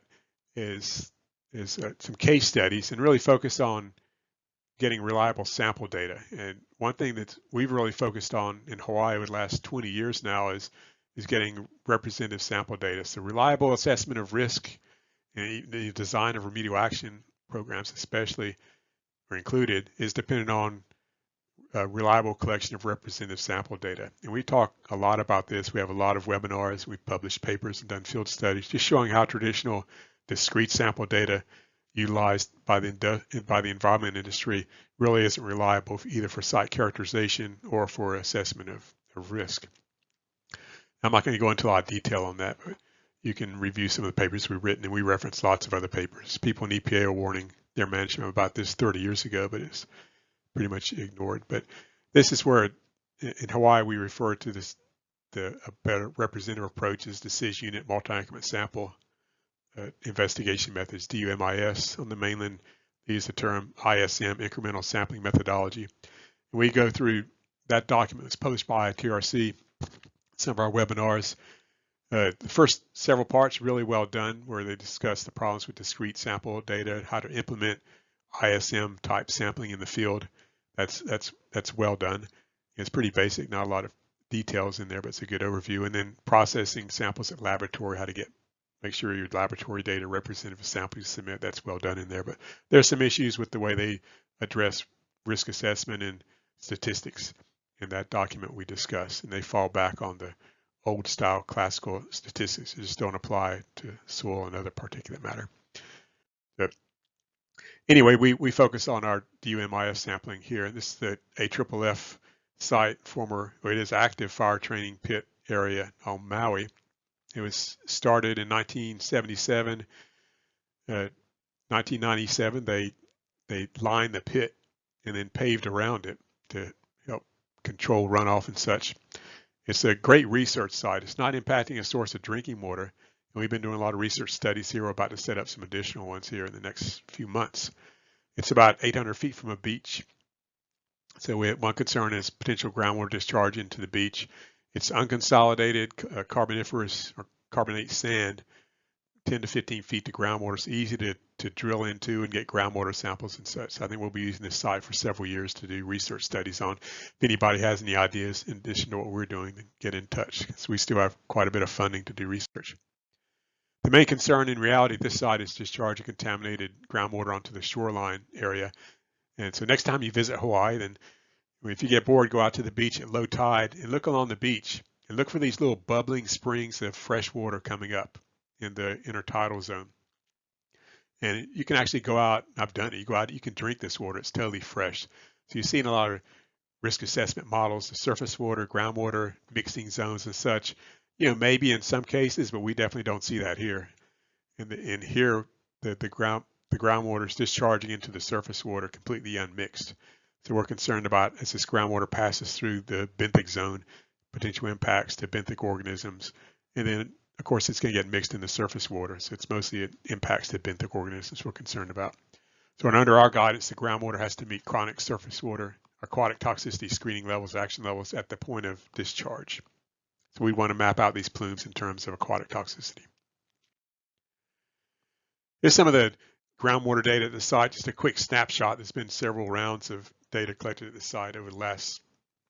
is some case studies and really focus on getting reliable sample data. And one thing that we've really focused on in Hawaii over the last 20 years now is getting representative sample data. So reliable assessment of risk and the design of remedial action programs especially are included is dependent on a reliable collection of representative sample data. And we talk a lot about this. We have a lot of webinars. We've published papers and done field studies just showing how traditional discrete sample data utilized by the environment industry really isn't reliable either for site characterization or for assessment of risk. I'm not going to go into a lot of detail on that, but you can review some of the papers we've written, and we reference lots of other papers. People in EPA are warning their management about this 30 years ago, but it's pretty much ignored. But this is where in Hawaii we refer to this a better representative approach is decision unit multi-increment sample investigation methods, DUMIS. On the mainland, they use the term ISM, incremental sampling methodology. And we go through that document that's published by ITRC, some of our webinars. The first several parts really well done, where they discuss the problems with discrete sample data, how to implement ISM type sampling in the field. That's well done. It's pretty basic, not a lot of details in there, but it's a good overview. And then processing samples at laboratory, how to make sure your laboratory data representative of sample you submit, that's well done in there. But there's some issues with the way they address risk assessment and statistics in that document we discussed, and they fall back on the old style classical statistics that just don't apply to soil and other particulate matter. But anyway, we focus on our DUMIS sampling here. This is the AFFF site, it is active fire training pit area on Maui. It was started in 1977. 1997, they lined the pit and then paved around it to help control runoff and such. It's a great research site. It's not impacting a source of drinking water. And we've been doing a lot of research studies here. We're about to set up some additional ones here in the next few months. It's about 800 feet from a beach. So one concern is potential groundwater discharge into the beach. It's unconsolidated carboniferous or carbonate sand, 10 to 15 feet to groundwater. It's easy to drill into and get groundwater samples and such. So I think we'll be using this site for several years to do research studies on. If anybody has any ideas in addition to what we're doing, then get in touch. So we still have quite a bit of funding to do research. The main concern in reality at this site is discharging contaminated groundwater onto the shoreline area. And so next time you visit Hawaii, then if you get bored, go out to the beach at low tide and look along the beach and look for these little bubbling springs of fresh water coming up in the intertidal zone. And you can actually go out, I've done it, you go out, you can drink this water, it's totally fresh. So you've seen a lot of risk assessment models, the surface water, groundwater, mixing zones and such, maybe in some cases, but we definitely don't see that here. And here, the groundwater is discharging into the surface water completely unmixed. So we're concerned about, as this groundwater passes through the benthic zone, potential impacts to benthic organisms. And then, of course, it's going to get mixed in the surface water. So it's mostly impacts to benthic organisms we're concerned about. So under our guidance, the groundwater has to meet chronic surface water, aquatic toxicity screening levels, action levels at the point of discharge. So we want to map out these plumes in terms of aquatic toxicity. Here's some of the groundwater data at the site, just a quick snapshot. There's been several rounds of data collected at the site over the last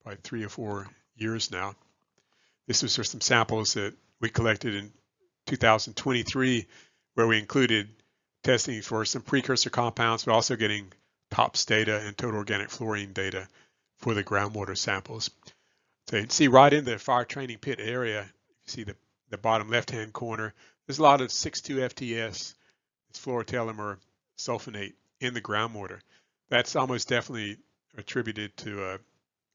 probably 3 or 4 years now. This was just some samples that we collected in 2023, where we included testing for some precursor compounds, but also getting TOPS data and total organic fluorine data for the groundwater samples. So you can see right in the fire training pit area, you see the bottom left-hand corner, there's a lot of 6,2-FTS, it's fluorotelomere sulfonate in the groundwater. That's almost definitely attributed to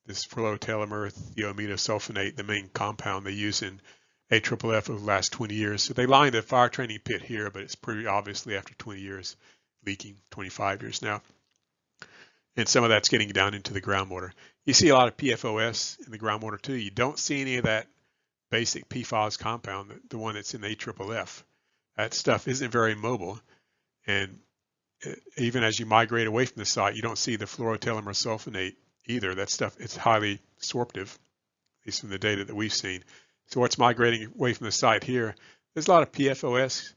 this fluorotelomere thiametosulfonate, the main compound they use in AFFF over the last 20 years. So they lined the fire training pit here, but it's pretty obviously after 20 years leaking, 25 years now. And some of that's getting down into the groundwater. You see a lot of PFOS in the groundwater too. You don't see any of that basic PFAS compound, the one that's in AFFF. That stuff isn't very mobile. And even as you migrate away from the site, you don't see the fluorotelomere sulfonate either. That stuff, it's highly sorptive, at least from the data that we've seen. So what's migrating away from the site here, there's a lot of PFOS,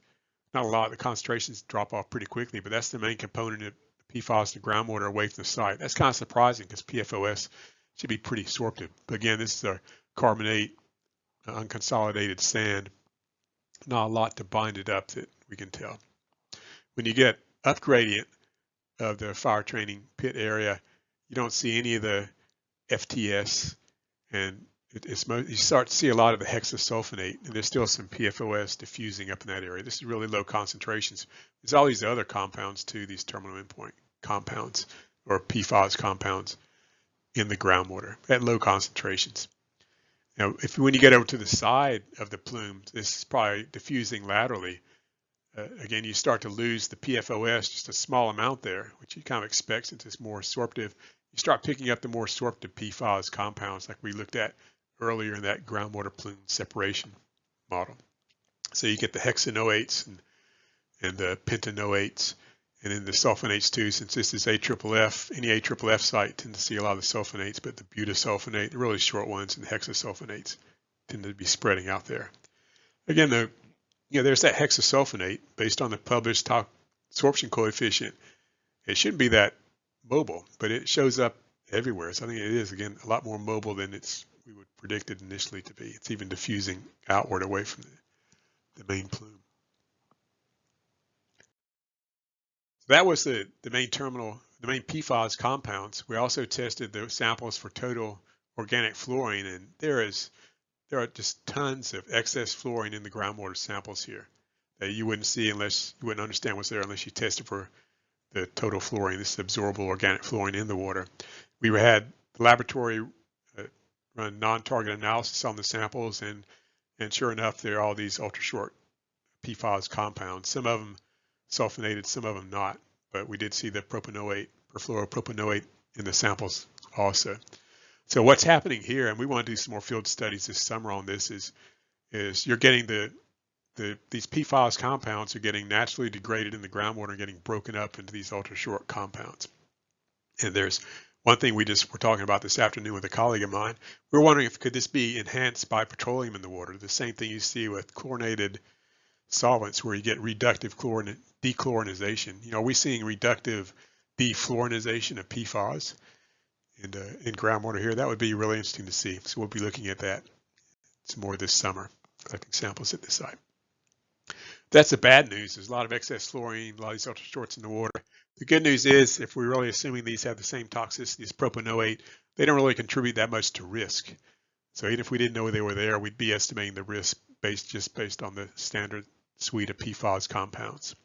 not a lot, the concentrations drop off pretty quickly, but that's the main component of PFAS to groundwater away from the site. That's kind of surprising because PFOS should be pretty sorptive. But again, this is a carbonate, unconsolidated sand, not a lot to bind it up that we can tell. When you get up gradient of the fire training pit area, you don't see any of the FTS, and you start to see a lot of the hexasulfonate, and there's still some PFOS diffusing up in that area. This is really low concentrations. There's all these other compounds too, these terminal endpoint compounds or PFAS compounds in the groundwater at low concentrations. Now, when you get over to the side of the plume, this is probably diffusing laterally. Again, you start to lose the PFOS, just a small amount there, which you kind of expect since it's more sorptive. You start picking up the more sorptive PFAS compounds like we looked at earlier in that groundwater plume separation model. So you get the hexanoates and the pentanoates, and then the sulfonates too, since this is AFFF. Any AFFF site tend to see a lot of the sulfonates, but the butasulfonate, the really short ones, and the hexasulfonates tend to be spreading out there. Again, there's that hexasulfonate based on the published absorption coefficient. It shouldn't be that mobile, but it shows up everywhere. So I think it is, again, a lot more mobile than we would predict it initially to be. It's even diffusing outward away from the main plume. So that was the main terminal, the main PFAS compounds. We also tested the samples for total organic fluorine, and there are just tons of excess fluorine in the groundwater samples here that you wouldn't see unless you wouldn't understand what's there unless you tested for the total fluorine. This is absorbable organic fluorine in the water. We had laboratory run non-target analysis on the samples, and sure enough, there are all these ultra-short PFAS compounds. Some of them sulfonated, some of them not. But we did see the propanoate, perfluoropropanoate in the samples also. So what's happening here, and we want to do some more field studies this summer on this, is you're getting these PFAS compounds are getting naturally degraded in the groundwater and getting broken up into these ultra-short compounds. And there's one thing we're talking about this afternoon with a colleague of mine. We're wondering if could this be enhanced by petroleum in the water, the same thing you see with chlorinated solvents where you get reductive dechlorinization. You know, are we seeing reductive defluorinization of PFAS in groundwater here? That would be really interesting to see. So we'll be looking at that some more this summer, collecting samples at this site. That's the bad news. There's a lot of excess fluorine, a lot of these ultra shorts in the water. The good news is, if we're really assuming these have the same toxicity as propanoate, they don't really contribute that much to risk. So even if we didn't know they were there, we'd be estimating the risk just based on the standard suite of PFAS compounds.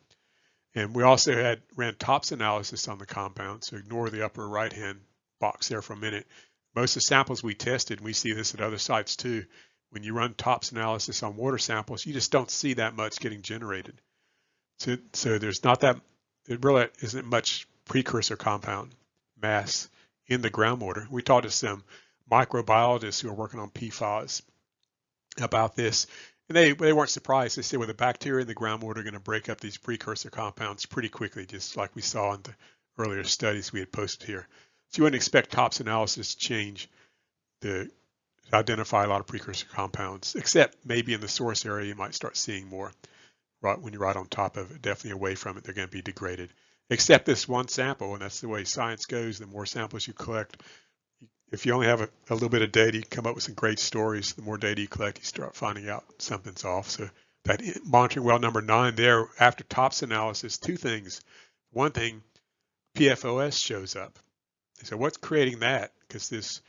And we also ran TOPS analysis on the compound, so ignore the upper right-hand box there for a minute. Most of the samples we tested, and we see this at other sites too, when you run TOPS analysis on water samples, you just don't see that much getting generated. So there's not that, it really isn't much precursor compound mass in the groundwater. We talked to some microbiologists who are working on PFAS about this, and they weren't surprised. They said, well, the bacteria in the groundwater are going to break up these precursor compounds pretty quickly, just like we saw in the earlier studies we had posted here. So you wouldn't expect TOPS analysis to change to identify a lot of precursor compounds, except maybe in the source area you might start seeing more. Right when you're right on top of it, definitely away from it, they're going to be degraded. Except this one sample, and that's the way science goes. The more samples you collect, if you only have a little bit of data, you come up with some great stories. The more data you collect, you start finding out something's off. So that monitoring well number 9 there, after TOPS analysis, 2 things. One thing, PFOS shows up. So what's creating that? Because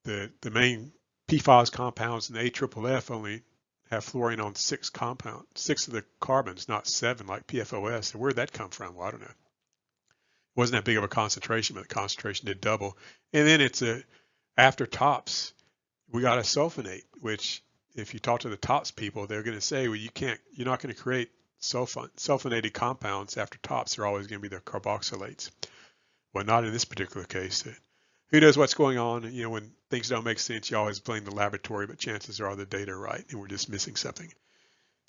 the main PFAS compounds in the AFFF only have fluorine on 6 compounds, 6 of the carbons, not 7 like PFOS. So where'd that come from? Well, I don't know. It wasn't that big of a concentration, but the concentration did double. And then after TOPS, we got a sulfonate, which if you talk to the TOPS people, they're going to say, well, you're not going to create sulfonated compounds after TOPS. They're always going to be the carboxylates. Well, not in this particular case. Who knows what's going on? You know, when things don't make sense, you always blame the laboratory, but chances are the data are right, and we're just missing something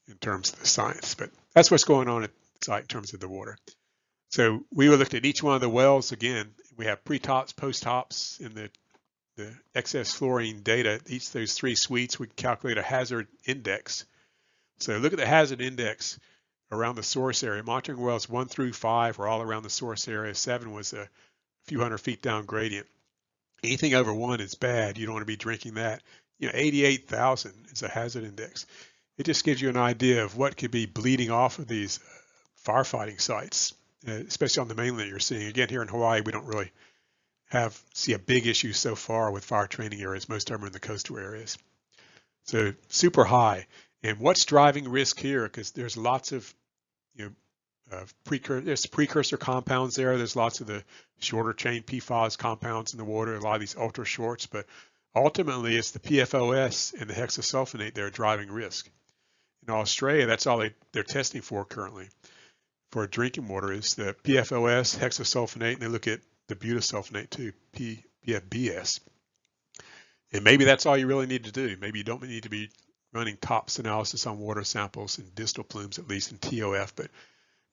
in terms of the science. But that's what's going on at the site in terms of the water. So we looked at each one of the wells again. We have pre-TOPS, post-TOPS in the excess fluorine data. Each of those 3 suites, we calculate a hazard index. So look at the hazard index around the source area. Monitoring wells 1 through 5 were all around the source area. 7 was a few hundred feet down gradient. Anything over 1 is bad. You don't want to be drinking that. You know, 88,000 is a hazard index. It just gives you an idea of what could be bleeding off of these firefighting sites, especially on the mainland you're seeing. Again, here in Hawaii, we don't really see a big issue so far with fire training areas. Most of them are in the coastal areas. So super high. And what's driving risk here? Because there's lots of, there's precursor compounds there. There's lots of the shorter chain PFAS compounds in the water, a lot of these ultra shorts, but ultimately it's the PFOS and the hexasulfonate that are driving risk. In Australia, that's all they're testing for currently for drinking water is the PFOS, hexasulfonate, and they look at the butasulfonate too, PFBS. And maybe that's all you really need to do. Maybe you don't need to be running TOPS analysis on water samples and distal plumes, at least in TOF, but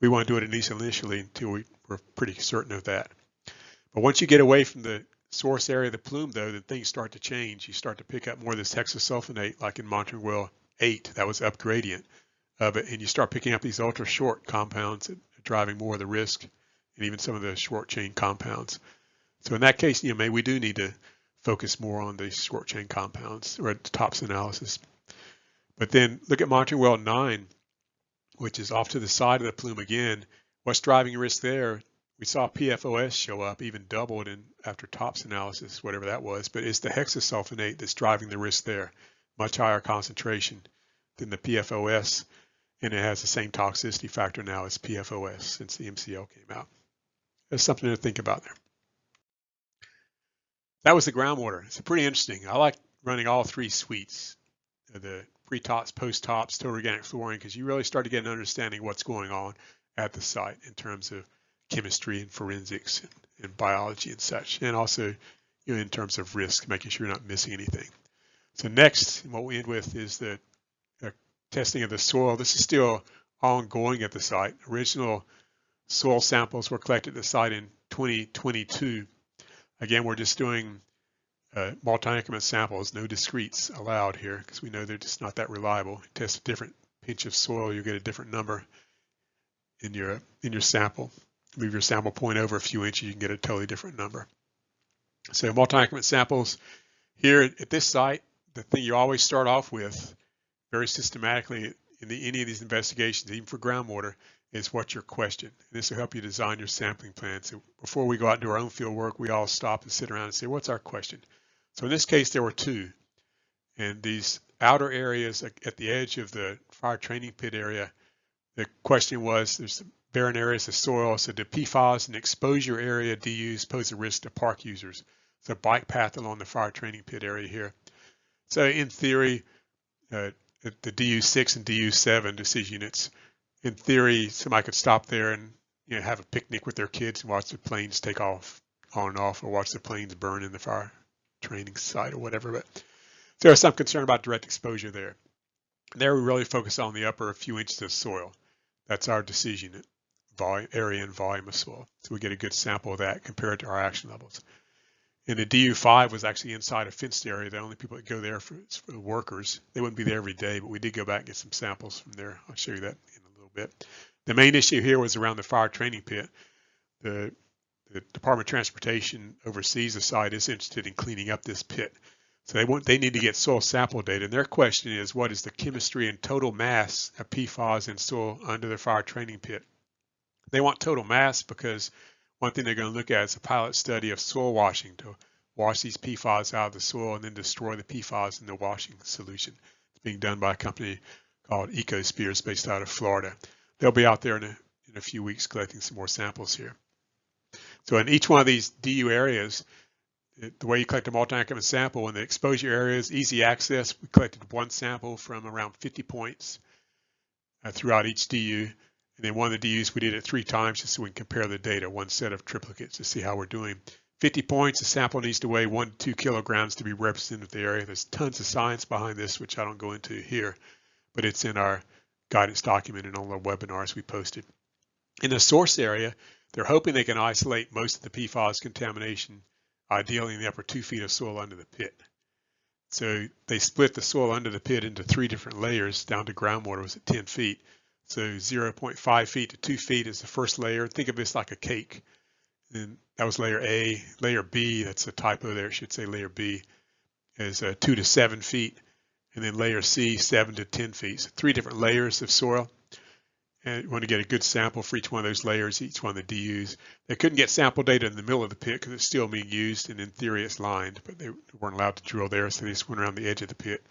we want to do it at least initially until we're pretty certain of that. But once you get away from the source area of the plume, though, then things start to change. You start to pick up more of this hexasulfonate, like in monitoring well 8, that was up gradient of it, and you start picking up these ultra short compounds that are driving more of the risk, and even some of the short chain compounds. So in that case, maybe we do need to focus more on the short chain compounds or at the TOPS analysis. But then look at monitoring well 9, which is off to the side of the plume again. What's driving risk there? We saw PFOS show up, even doubled after TOPS analysis, whatever that was, but it's the hexasulfonate that's driving the risk there. Much higher concentration than the PFOS, and it has the same toxicity factor now as PFOS since the MCL came out. There's something to think about there. That was the groundwater. It's pretty interesting. I like running all three suites, the pre-tops, post-tops, total organic fluorine, because you really start to get an understanding of what's going on at the site in terms of chemistry and forensics and biology and such, and also in terms of risk, making sure you're not missing anything. So next, what we end with is the testing of the soil. This is still ongoing at the site. Original soil samples were collected at the site in 2022. Again, we're just doing multi-increment samples, no discretes allowed here because we know they're just not that reliable. Test a different pinch of soil, you get a different number in your sample. Move your sample point over a few inches, you can get a totally different number. So multi-increment samples here at this site, the thing you always start off with very systematically in any of these investigations, even for groundwater, is what's your question. And this will help you design your sampling plan. So before we go out and do our own field work, we all stop and sit around and say, what's our question? So in this case, there were two. And these outer areas at the edge of the fire training pit area, the question was, there's some barren areas of soil, so do PFAS and exposure area DUs pose a risk to park users? It's a bike path along the fire training pit area here. So in theory, the DU6 and DU7 decision units, in theory, somebody could stop there and have a picnic with their kids and watch the planes take off on and off, or watch the planes burn in the fire training site or whatever. But there is some concern about direct exposure there. There we really focus on the upper few inches of soil. That's our decision area and volume of soil. So we get a good sample of that compared to our action levels. And the DU5 was actually inside a fenced area. The only people that go there for the workers. They wouldn't be there every day, but we did go back and get some samples from there. I'll show you that in a little bit. The main issue here was around the fire training pit. The Department of Transportation oversees the site, is interested in cleaning up this pit. So they need to get soil sample data. And their question is, what is the chemistry and total mass of PFAS in soil under the fire training pit? They want total mass because one thing they're going to look at is a pilot study of soil washing to wash these PFAS out of the soil and then destroy the PFAS in the washing solution. It's being done by a company called EcoSpheres based out of Florida. They'll be out there in a few weeks collecting some more samples here. So in each one of these DU areas, the way you collect a multi-increment sample, in the exposure areas, easy access, we collected one sample from around 50 points throughout each DU. And then one of the DUs, we did it 3 times just so we can compare the data, one set of triplicates to see how we're doing. 50 points, the sample needs to weigh 1 to 2 kilograms to be representative of the area. There's tons of science behind this, which I don't go into here, but it's in our guidance document and on the webinars we posted. In the source area, they're hoping they can isolate most of the PFAS contamination, ideally in the upper 2 feet of soil under the pit. So they split the soil under the pit into 3 different layers down to groundwater was at 10 feet. So 0.5 feet to 2 feet is the first layer. Think of this like a cake. And that was layer A. Layer B, that's a typo there, it should say layer B, is 2 to 7 feet. And then layer C, 7 to 10 feet. So 3 different layers of soil. And you want to get a good sample for each one of those layers, each one of the DUs. They couldn't get sample data in the middle of the pit because it's still being used, and in theory it's lined, but they weren't allowed to drill there, so they just went around the edge of the pit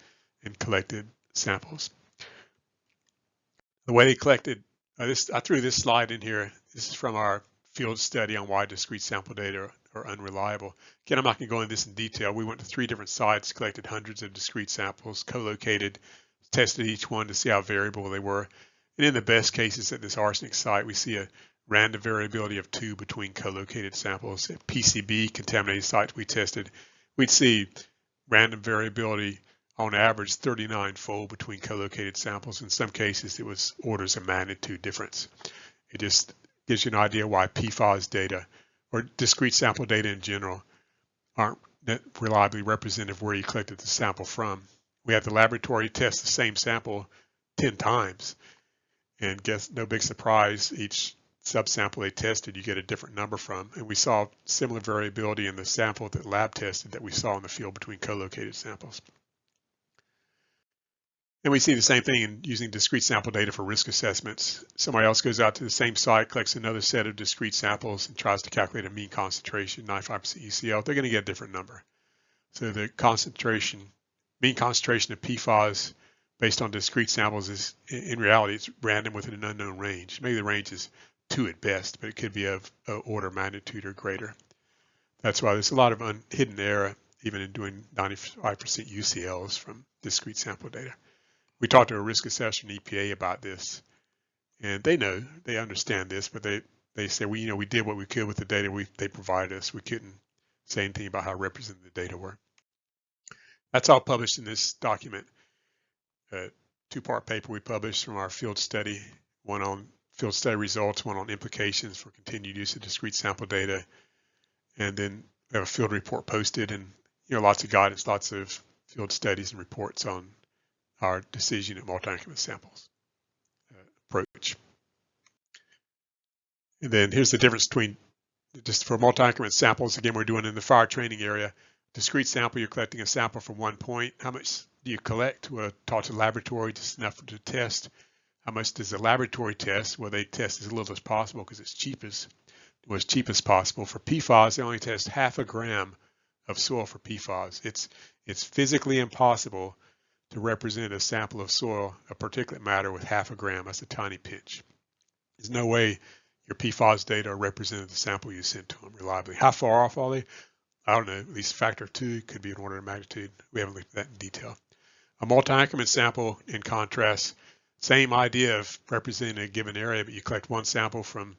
and collected samples. The way they collected, I threw this slide in here. This is from our field study on why discrete sample data are unreliable. Again, I'm not going to go into this in detail. We went to 3 different sites, collected hundreds of discrete samples, co-located, tested each one to see how variable they were. And in the best cases at this arsenic site, we see a random variability of 2 between co-located samples. At PCB contaminated sites we tested, we'd see random variability on average 39-fold between co-located samples. In some cases, it was orders of magnitude difference. It just gives you an idea why PFAS data or discrete sample data in general aren't reliably representative of where you collected the sample from. We had the laboratory test the same sample 10 times. And guess no big surprise, each subsample they tested, you get a different number from. And we saw similar variability in the sample that lab tested that we saw in the field between co-located samples. And we see the same thing in using discrete sample data for risk assessments. Somebody else goes out to the same site, collects another set of discrete samples, and tries to calculate a mean concentration, 95% ECL. They're going to get a different number. So the mean concentration of PFAS based on discrete samples is, in reality, it's random within an unknown range. Maybe the range is 2 at best, but it could be of order of magnitude or greater. That's why there's a lot of hidden error even in doing 95% UCLs from discrete sample data. We talked to a risk assessor in EPA about this, and they understand this, but they say, we did what we could with the data they provided us. We couldn't say anything about how representative the data were. That's all published in this document. A two-part paper we published from our field study, one on field study results, one on implications for continued use of discrete sample data, and then we have a field report posted, and lots of guidance, lots of field studies and reports on our decision at multi-increment samples approach. And then here's the difference between, just for multi-increment samples, again, we're doing in the fire training area. Discrete sample, you're collecting a sample from one point. How much do you collect? Well, taught to laboratory, just enough to test. How much does the laboratory test? Well, they test as little as possible because it's cheapest. It was cheap as possible. For PFAS, they only test 0.5 gram of soil for PFAS. It's physically impossible to represent a sample of soil, a particulate matter, with 0.5 gram. That's a tiny pinch. There's no way your PFAS data are represented the sample you sent to them reliably. How far off are they? I don't know, at least factor 2, could be an order of magnitude. We haven't looked at that in detail. A multi-increment sample, in contrast, same idea of representing a given area, but you collect one sample from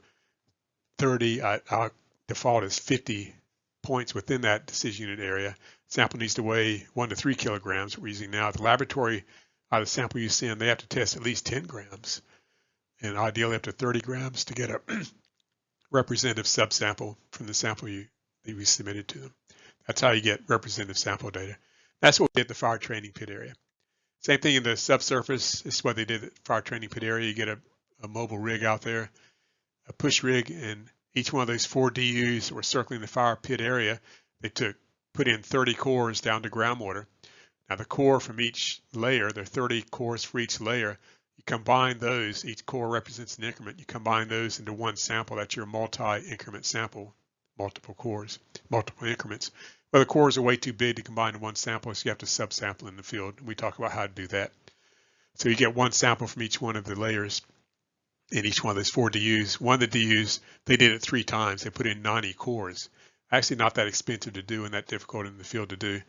30, our default is 50 points within that decision unit area. Sample needs to weigh 1 to 3 kilograms, we're using now. At the laboratory, out of the sample you send, they have to test at least 10 grams, and ideally up to 30 grams to get a representative subsample from the sample that we submitted to them. That's how you get representative sample data. That's what we did at the fire training pit area. Same thing in the subsurface. This is what they did at the fire training pit area. You get a mobile rig out there, a push rig, and each one of those 4 DUs that were circling the fire pit area, they put in 30 cores down to groundwater. Now the core from each layer, there are 30 cores for each layer. You combine those, each core represents an increment. You combine those into one sample. That's your multi-increment sample, multiple cores, multiple increments. Well, the cores are way too big to combine in one sample, so you have to subsample in the field. We talk about how to do that. So you get one sample from each one of the layers in each one of those 4 DUs. One of the DUs, they did it 3 times. They put in 90 cores. Actually not that expensive to do and that difficult in the field to do.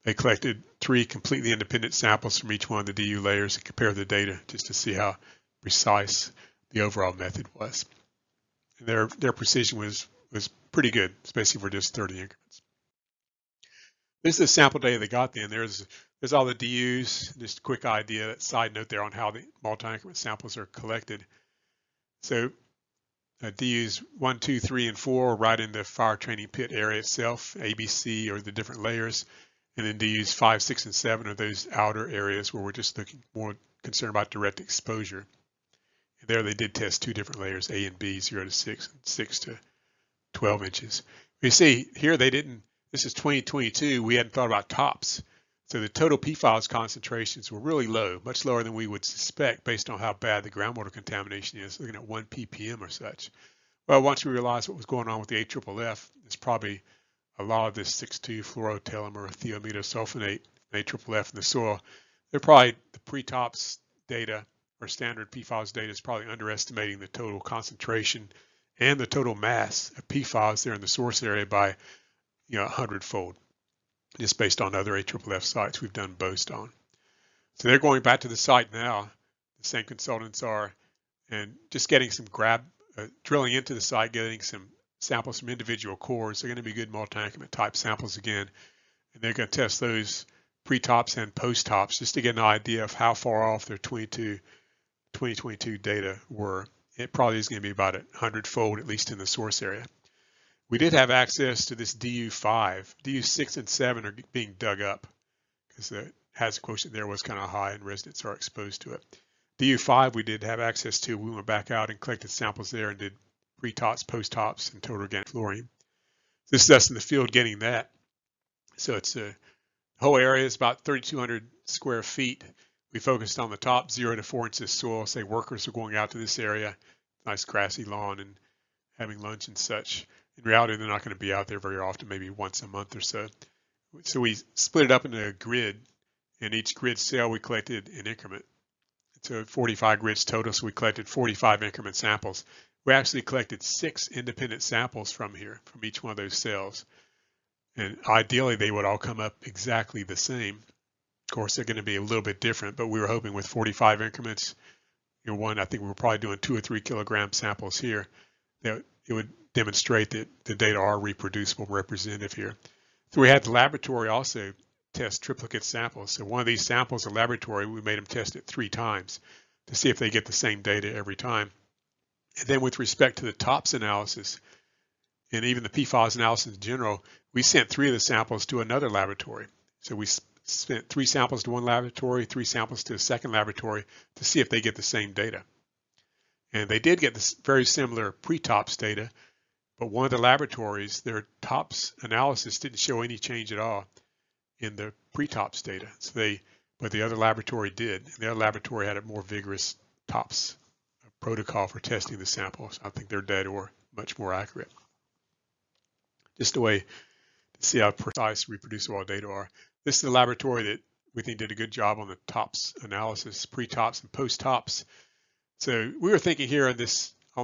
They collected 3 completely independent samples from each one of the DU layers and compared the data just to see how precise the overall method was. And their precision was pretty good, especially for just 30 increments. This is the sample data they got then. There's all the DUs, just a quick idea, that side note there on how the multi-increment samples are collected. So DUs 1, 2, 3, and 4 are right in the fire training pit area itself. ABC are the different layers. And then DUs 5, 6, and 7 are those outer areas where we're just looking more concerned about direct exposure. And there they did test 2 different layers, A and B, 0 to 6, and 6 to 12 inches. You see here they didn't, this is 2022, we hadn't thought about tops. So the total PFAS concentrations were really low, much lower than we would suspect based on how bad the groundwater contamination is, looking at 1 ppm or such. Well, once we realized what was going on with the AFFF, it's probably a lot of this 6,2-fluorotellumer thiamethosulfonate, AFFF in the soil. They're probably, the pre-tops data or standard PFAS data is probably underestimating the total concentration and the total mass of PFAS there in the source area by 100-fold, just based on other AFFF sites we've done boast on. So they're going back to the site now, the same consultants are, and just getting some drilling into the site, getting some samples from individual cores. They're going to be good multi-increment type samples again, and they're going to test those pre-tops and post-tops just to get an idea of how far off their 2022 data were. It probably is going to be about 100-fold, at least in the source area. We did have access to this DU5. DU6 and 7 are being dug up because the hazard quotient there was kind of high and residents are exposed to it. DU5 we did have access to. We went back out and collected samples there and did pre-tops, post-tops, and total organic fluorine. This is us in the field getting that. So it's the whole area is about 3,200 square feet. We focused on the top 0 to 4 inches soil. Say workers are going out to this area, nice grassy lawn and having lunch and such. In reality, they're not going to be out there very often, maybe once a month or so. So we split it up into a grid, and each grid cell we collected an increment. So 45 grids total, so we collected 45 increment samples. We actually collected 6 independent samples from here, from each one of those cells. And ideally, they would all come up exactly the same. Of course, they're going to be a little bit different, but we were hoping with 45 increments, I think we were probably doing 2 or 3 kilogram samples here, that it would demonstrate that the data are reproducible, representative here. So we had the laboratory also test triplicate samples. So one of these samples, the laboratory, we made them test it 3 times to see if they get the same data every time. And then with respect to the TOPS analysis, and even the PFAS analysis in general, we sent 3 of the samples to another laboratory. So we sent 3 samples to one laboratory, 3 samples to a second laboratory to see if they get the same data. And they did get this very similar pre-TOPS data, but one of the laboratories, their TOPS analysis didn't show any change at all in the pre-TOPS data. But the other laboratory did. And the other laboratory had a more vigorous TOPS protocol for testing the samples. I think their data were much more accurate. Just a way to see how precise reproducible data are. This is the laboratory that we think did a good job on the TOPS analysis, pre-TOPS and post-TOPS. So we were thinking here on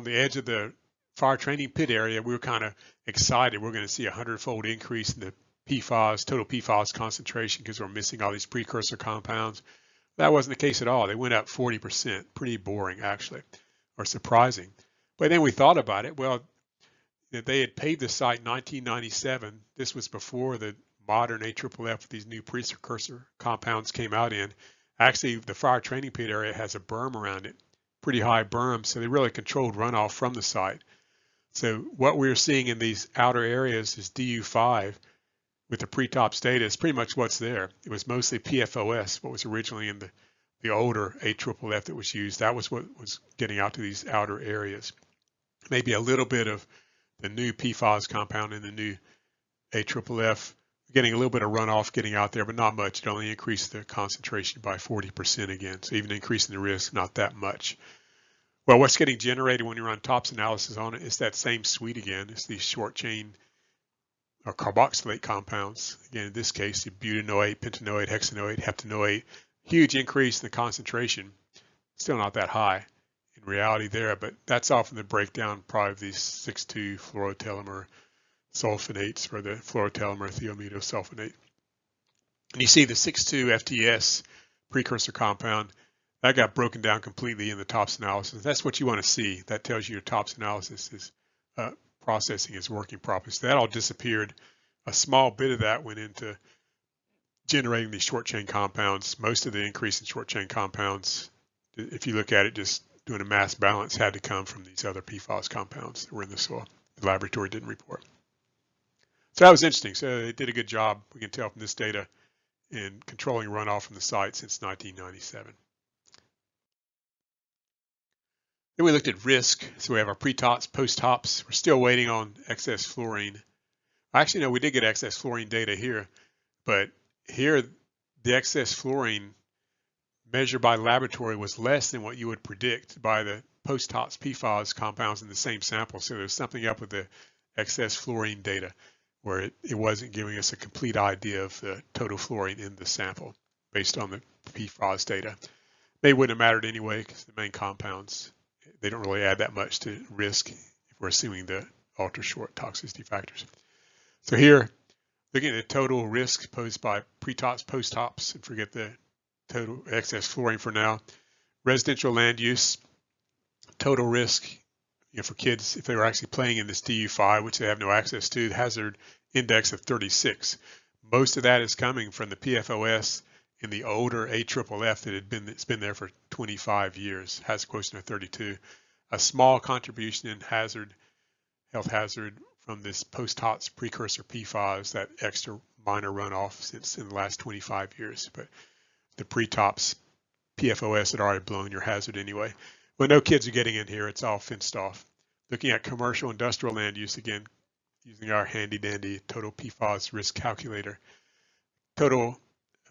the edge of the fire training pit area, we were kind of excited. We're going to see a 100-fold increase in the PFAS, total PFAS concentration because we're missing all these precursor compounds. That wasn't the case at all. They went up 40%, pretty boring actually, or surprising. But then we thought about it. Well, they had paved the site in 1997. This was before the modern AFFF, these new precursor compounds came out in. Actually, the fire training pit area has a berm around it, pretty high berm, so they really controlled runoff from the site. So what we're seeing in these outer areas is DU5 with the pre-TOPS data is pretty much what's there. It was mostly PFOS, what was originally in the older AFFF that was used. That was what was getting out to these outer areas. Maybe a little bit of the new PFAS compound in the new AFFF, getting a little bit of runoff getting out there, but not much. It only increased the concentration by 40% again. So even increasing the risk, not that much. Well, what's getting generated when you run TOPS analysis on it is that same suite again. It's these short chain or carboxylate compounds. Again, in this case, the butanoate, pentanoate, hexanoate, heptanoate, huge increase in the concentration. Still not that high in reality there, but that's often the breakdown probably of these 6,2 fluorotelmer sulfonates for the fluorotelmer thiamethosulfonate. And you see the 6,2 FTS precursor compound, that got broken down completely in the TOPS analysis. That's what you want to see. That tells you your TOPS analysis is processing is working properly. So that all disappeared. A small bit of that went into generating these short chain compounds. Most of the increase in short chain compounds, if you look at it, just doing a mass balance, had to come from these other PFAS compounds that were in the soil. The laboratory didn't report. So that was interesting. So they did a good job, we can tell from this data, in controlling runoff from the site since 1997. Then we looked at risk. So we have our pre-TOPS, post-TOPS. We're still waiting on excess fluorine. Actually, no, we did get excess fluorine data here, but here the excess fluorine measured by laboratory was less than what you would predict by the post-TOPS PFAS compounds in the same sample. So there's something up with the excess fluorine data where it wasn't giving us a complete idea of the total fluorine in the sample based on the PFAS data. They wouldn't have mattered anyway because the main compounds, they don't really add that much to risk if we're assuming the ultra-short toxicity factors. So here, looking at the total risk posed by pre-TOPS, post-TOPS, and forget the total excess fluorine for now. Residential land use, total risk, for kids, if they were actually playing in this DU5, which they have no access to, the hazard index of 36. Most of that is coming from the PFOS in the older AFFF that it's been there for 25 years, has a quotient of 32. A small contribution in health hazard from this post-TOPS precursor PFAS, that extra minor runoff since in the last 25 years. But the pre-TOPS PFOS had already blown your hazard anyway. Well, no kids are getting in here. It's all fenced off. Looking at commercial industrial land use again, using our handy dandy total PFAS risk calculator. Total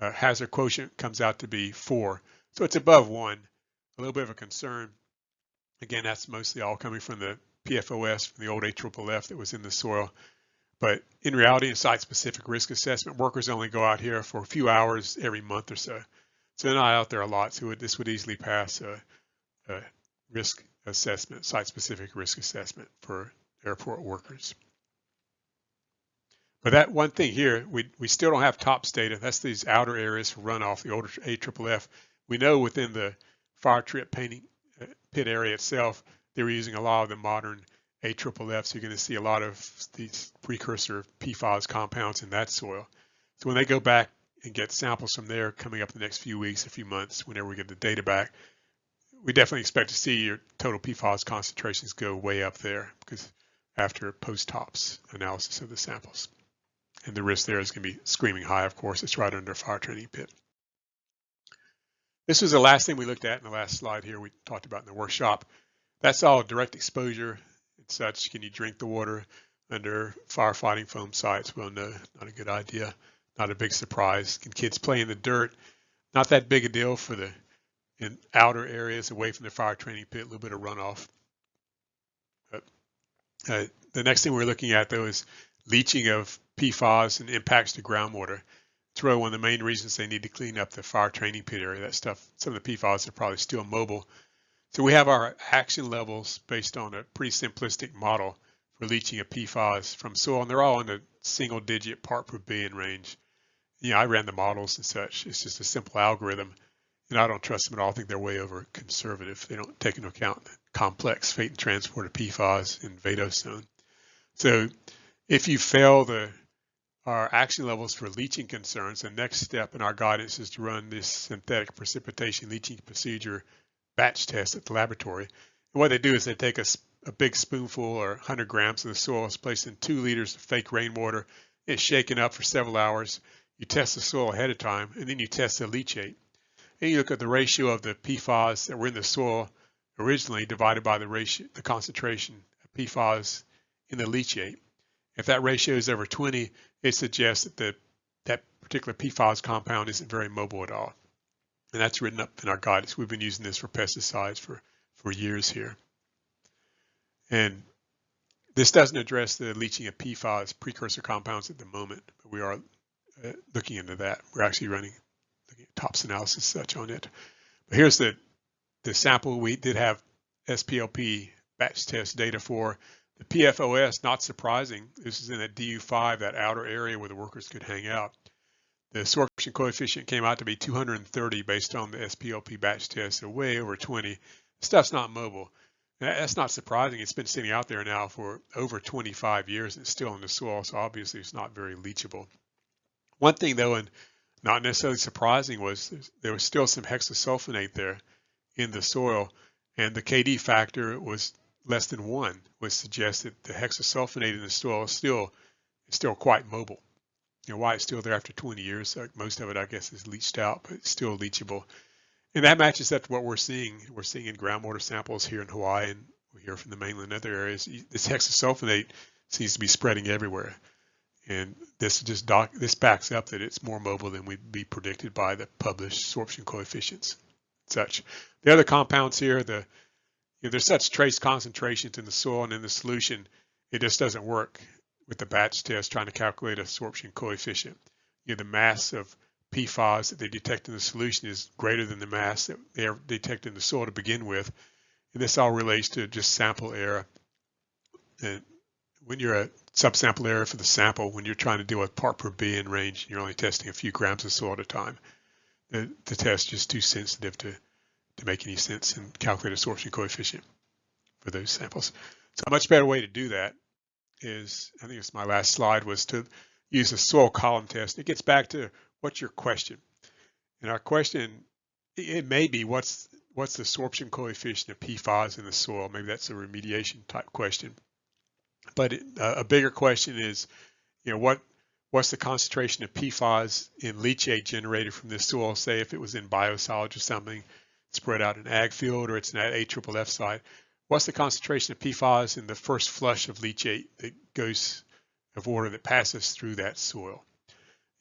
hazard quotient comes out to be 4. So it's above 1. A little bit of a concern. Again, that's mostly all coming from the PFOS, from the old AFFF that was in the soil. But in reality, in site-specific risk assessment, workers only go out here for a few hours every month or so. So they're not out there a lot. So this would easily pass a risk assessment, site-specific risk assessment for airport workers. But that one thing here, we still don't have TOPS data. That's these outer areas for runoff, the older AFFF. We know within the fire trip painting pit area itself, they were using a lot of the modern AFFFs. You're going to see a lot of these precursor PFAS compounds in that soil. So when they go back and get samples from there coming up in the next few weeks, a few months, whenever we get the data back, we definitely expect to see your total PFAS concentrations go way up there because after post-TOPS analysis of the samples. And the risk there is going to be screaming high, of course. It's right under a fire training pit. This was the last thing we looked at in the last slide here we talked about in the workshop. That's all direct exposure and such. Can you drink the water under firefighting foam sites? Well, no, not a good idea. Not a big surprise. Can kids play in the dirt? Not that big a deal for the in outer areas away from the fire training pit, a little bit of runoff. But, the next thing we're looking at, though, is leaching of PFAS and impacts to groundwater. It's really one of the main reasons they need to clean up the fire training pit area. That stuff, some of the PFAS are probably still mobile. So we have our action levels based on a pretty simplistic model for leaching of PFAS from soil, and they're all in the single-digit part per billion range. I ran the models and such. It's just a simple algorithm, and I don't trust them at all. I think they're way over conservative. They don't take into account the complex fate and transport of PFAS in vadostone. So if you fail our action levels for leaching concerns, the next step in our guidance is to run this synthetic precipitation leaching procedure batch test at the laboratory. And what they do is they take a big spoonful or 100 grams of the soil, is placed in 2 liters of fake rainwater. It's shaken up for several hours. You test the soil ahead of time, and then you test the leachate. And you look at the ratio of the PFAS that were in the soil originally divided by the concentration of PFAS in the leachate. If that ratio is over 20, it suggests that that particular PFAS compound isn't very mobile at all. And that's written up in our guidance. We've been using this for pesticides for years here. And this doesn't address the leaching of PFAS precursor compounds at the moment, but we are looking into that. We're actually looking at TOPS analysis such on it. But here's the sample we did have SPLP batch test data for. The PFOS, not surprising, this is in that DU5, that outer area where the workers could hang out. The absorption coefficient came out to be 230 based on the SPLP batch test, so way over 20. Stuff's not mobile. That's not surprising. It's been sitting out there now for over 25 years and it's still in the soil, so obviously it's not very leachable. One thing though, and not necessarily surprising, was there was still some hexasulfonate there in the soil, and the KD factor was less than 1, which suggests that the hexasulfonate in the soil is still quite mobile. Why it's still there after 20 years, most of it I guess is leached out, but it's still leachable. And that matches up to what we're seeing. We're seeing in groundwater samples here in Hawaii, and we hear from the mainland and other areas, this hexasulfonate seems to be spreading everywhere. And this backs up that it's more mobile than would be predicted by the published absorption coefficients. Such. The other compounds here, there's such trace concentrations in the soil and in the solution, it just doesn't work with the batch test trying to calculate absorption coefficient. The mass of PFAS that they detect in the solution is greater than the mass that they detect in the soil to begin with. And this all relates to just sample error. And when you're a subsample error for the sample, when you're trying to deal with part per billion range, you're only testing a few grams of soil at a time. The test is just too sensitive to make any sense and calculate absorption coefficient for those samples. So a much better way to do that is, I think it's my last slide, was to use a soil column test. It gets back to what's your question. And our question, it may be what's the absorption coefficient of PFAS in the soil. Maybe that's a remediation type question. But a bigger question is, what's the concentration of PFAS in leachate generated from this soil? Say if it was in biosolids or something, spread out in ag field, or it's in that AFFF site. What's the concentration of PFAS in the first flush of leachate that goes of water that passes through that soil?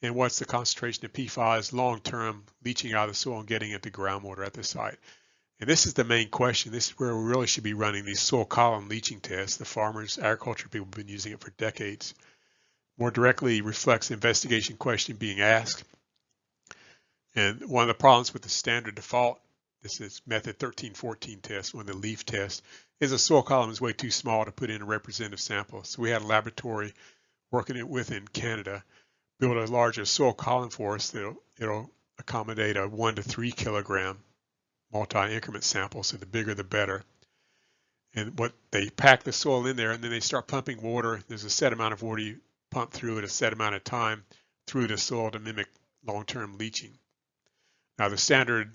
And what's the concentration of PFAS long-term leaching out of the soil and getting into groundwater at the site? And this is the main question. This is where we really should be running these soil column leaching tests. The farmers, agriculture people have been using it for decades. More directly reflects the investigation question being asked. And one of the problems with the standard default, this is method 1314 test, one of the LEAF tests, is a soil column is way too small to put in a representative sample. So we had a laboratory working it with in Canada, build a larger soil column for us that'll accommodate a 1 to 3 kilogram multi-increment sample, so the bigger the better. And what they pack the soil in there, and then they start pumping water. There's a set amount of water you pump through at a set amount of time through the soil to mimic long-term leaching. Now the standard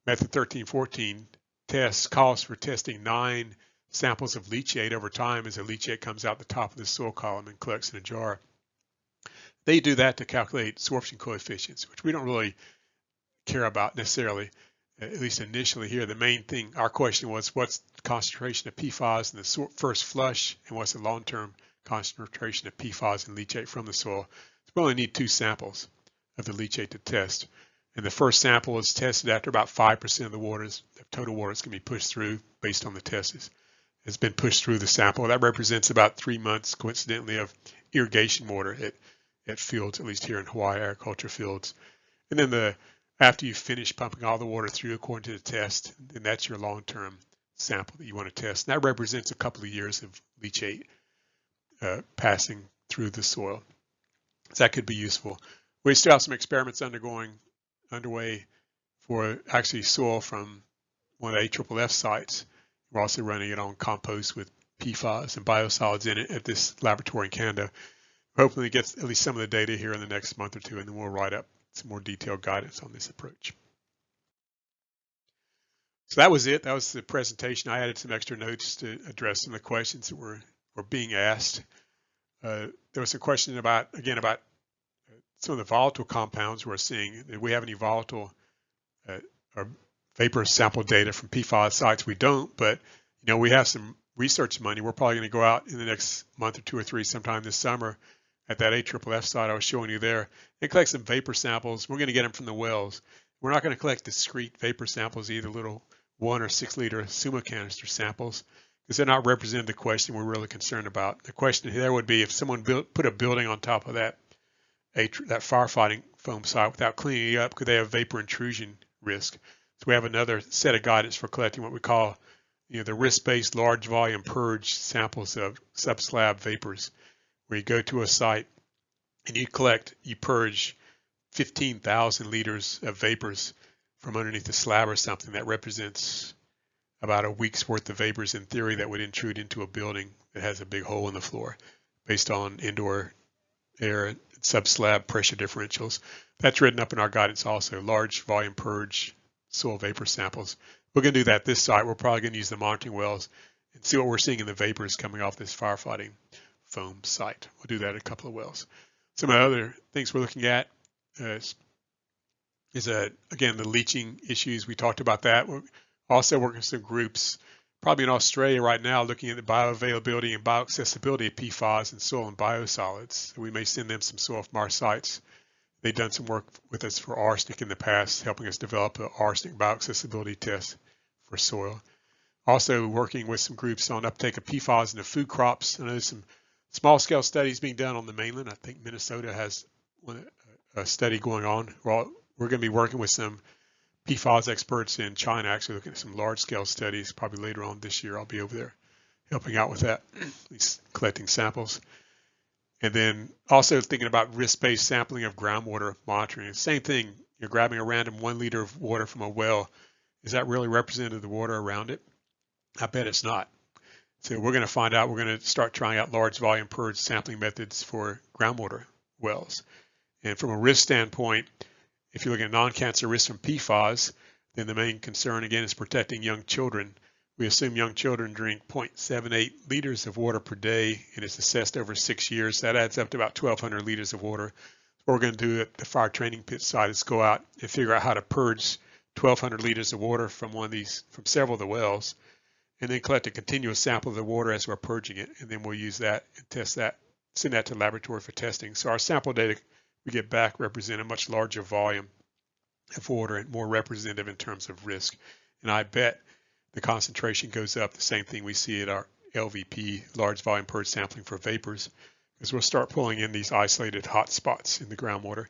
method 1314 test calls for testing 9 samples of leachate over time as the leachate comes out the top of the soil column and collects in a jar. They do that to calculate sorption coefficients, which we don't really care about necessarily, at least initially here. The main thing, our question was, what's the concentration of PFAS in the first flush, and what's the long-term concentration of PFAS and leachate from the soil? So we only need 2 samples of the leachate to test. And the first sample is tested after about 5% of the total water is going to be pushed through based on the tests. It's been pushed through the sample. That represents about 3 months, coincidentally, of irrigation water at fields, at least here in Hawaii, agriculture fields. And then after you finish pumping all the water through according to the test, then that's your long-term sample that you want to test. And that represents a couple of years of leachate passing through the soil. So that could be useful. We still have some experiments underway for actually soil from one of the AFFF sites. We're also running it on compost with PFAS and biosolids in it at this laboratory in Canada. Hopefully get at least some of the data here in the next month or two, and then we'll write up some more detailed guidance on this approach. So that was it. That was the presentation. I added some extra notes to address some of the questions that were being asked. There was a question about some of the volatile compounds we're seeing. Do we have any volatile or vapor sample data from PFAS sites? We don't, but we have some research money. We're probably going to go out in the next month or 2 or 3 sometime this summer at that AFFF site I was showing you there and collect some vapor samples. We're going to get them from the wells. We're not going to collect discrete vapor samples, either little 1 or 6 liter SUMO canister samples, because they're not representing the question we're really concerned about. The question there would be if someone put a building on top of that firefighting foam site without cleaning it up, could they have vapor intrusion risk? So we have another set of guidance for collecting what we call the risk-based large volume purge samples of subslab vapors, where you go to a site and you purge 15,000 liters of vapors from underneath the slab or something. That represents about a week's worth of vapors in theory that would intrude into a building that has a big hole in the floor based on indoor air and subslab pressure differentials. That's written up in our guidance also, large volume purge soil vapor samples. We're going to do that this site. We're probably going to use the monitoring wells and see what we're seeing in the vapors coming off this firefighting foam site. We'll do that at a couple of wells. Some of the other things we're looking at is again, the leaching issues. We talked about that. We're also working with some groups, probably in Australia right now, looking at the bioavailability and bioaccessibility of PFAS in soil and biosolids. So we may send them some soil from our sites. They've done some work with us for arsenic in the past, helping us develop an arsenic bioaccessibility test for soil. Also working with some groups on uptake of PFAS into food crops. I know there's some small-scale studies being done on the mainland. I think Minnesota has a study going on. We're going to be working with some PFAS experts in China, actually looking at some large-scale studies. Probably later on this year, I'll be over there helping out with that, at least collecting samples. And then also thinking about risk-based sampling of groundwater monitoring. Same thing, you're grabbing a random 1 liter of water from a well. Is that really representative of the water around it? I bet it's not. So we're going to find out. We're going to start trying out large volume purge sampling methods for groundwater wells. And from a risk standpoint, if you're looking at non-cancer risk from PFAS, then the main concern again is protecting young children. We assume young children drink 0.78 liters of water per day, and it's assessed over 6 years. That adds up to about 1,200 liters of water. What we're going to do at the fire training pit site is go out and figure out how to purge 1,200 liters of water from several of the wells, and then collect a continuous sample of the water as we're purging it, and then we'll use that and test that, send that to the laboratory for testing. So our sample data we get back represent a much larger volume of water and more representative in terms of risk. And I bet the concentration goes up, the same thing we see at our LVP, large volume purge sampling for vapors, because we'll start pulling in these isolated hot spots in the groundwater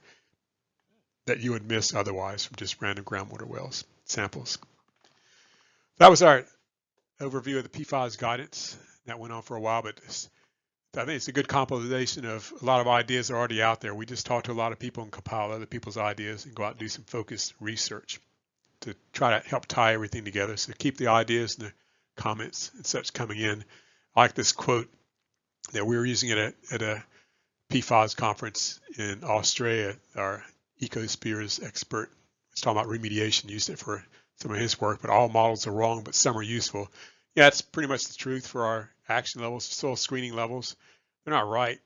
that you would miss otherwise from just random groundwater wells samples. That was our overview of the PFAS guidance. That went on for a while, but I think it's a good compilation of a lot of ideas that are already out there. We just talk to a lot of people and compile other people's ideas and go out and do some focused research to try to help tie everything together. So keep the ideas and the comments and such coming in. I like this quote that we were using at a PFAS conference in Australia. Our ecospheres expert was talking about remediation, used it for some of his work, but all models are wrong, but some are useful. Yeah, that's pretty much the truth for our action levels, soil screening levels. They're not right,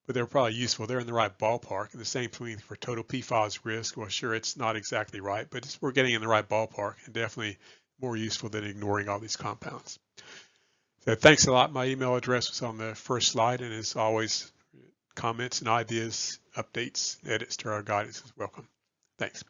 but they're probably useful. They're in the right ballpark. And the same thing for total PFAS risk. Well, sure, it's not exactly right, but we're getting in the right ballpark and definitely more useful than ignoring all these compounds. So thanks a lot. My email address was on the first slide, and as always, comments and ideas, updates, edits to our guidance is welcome. Thanks.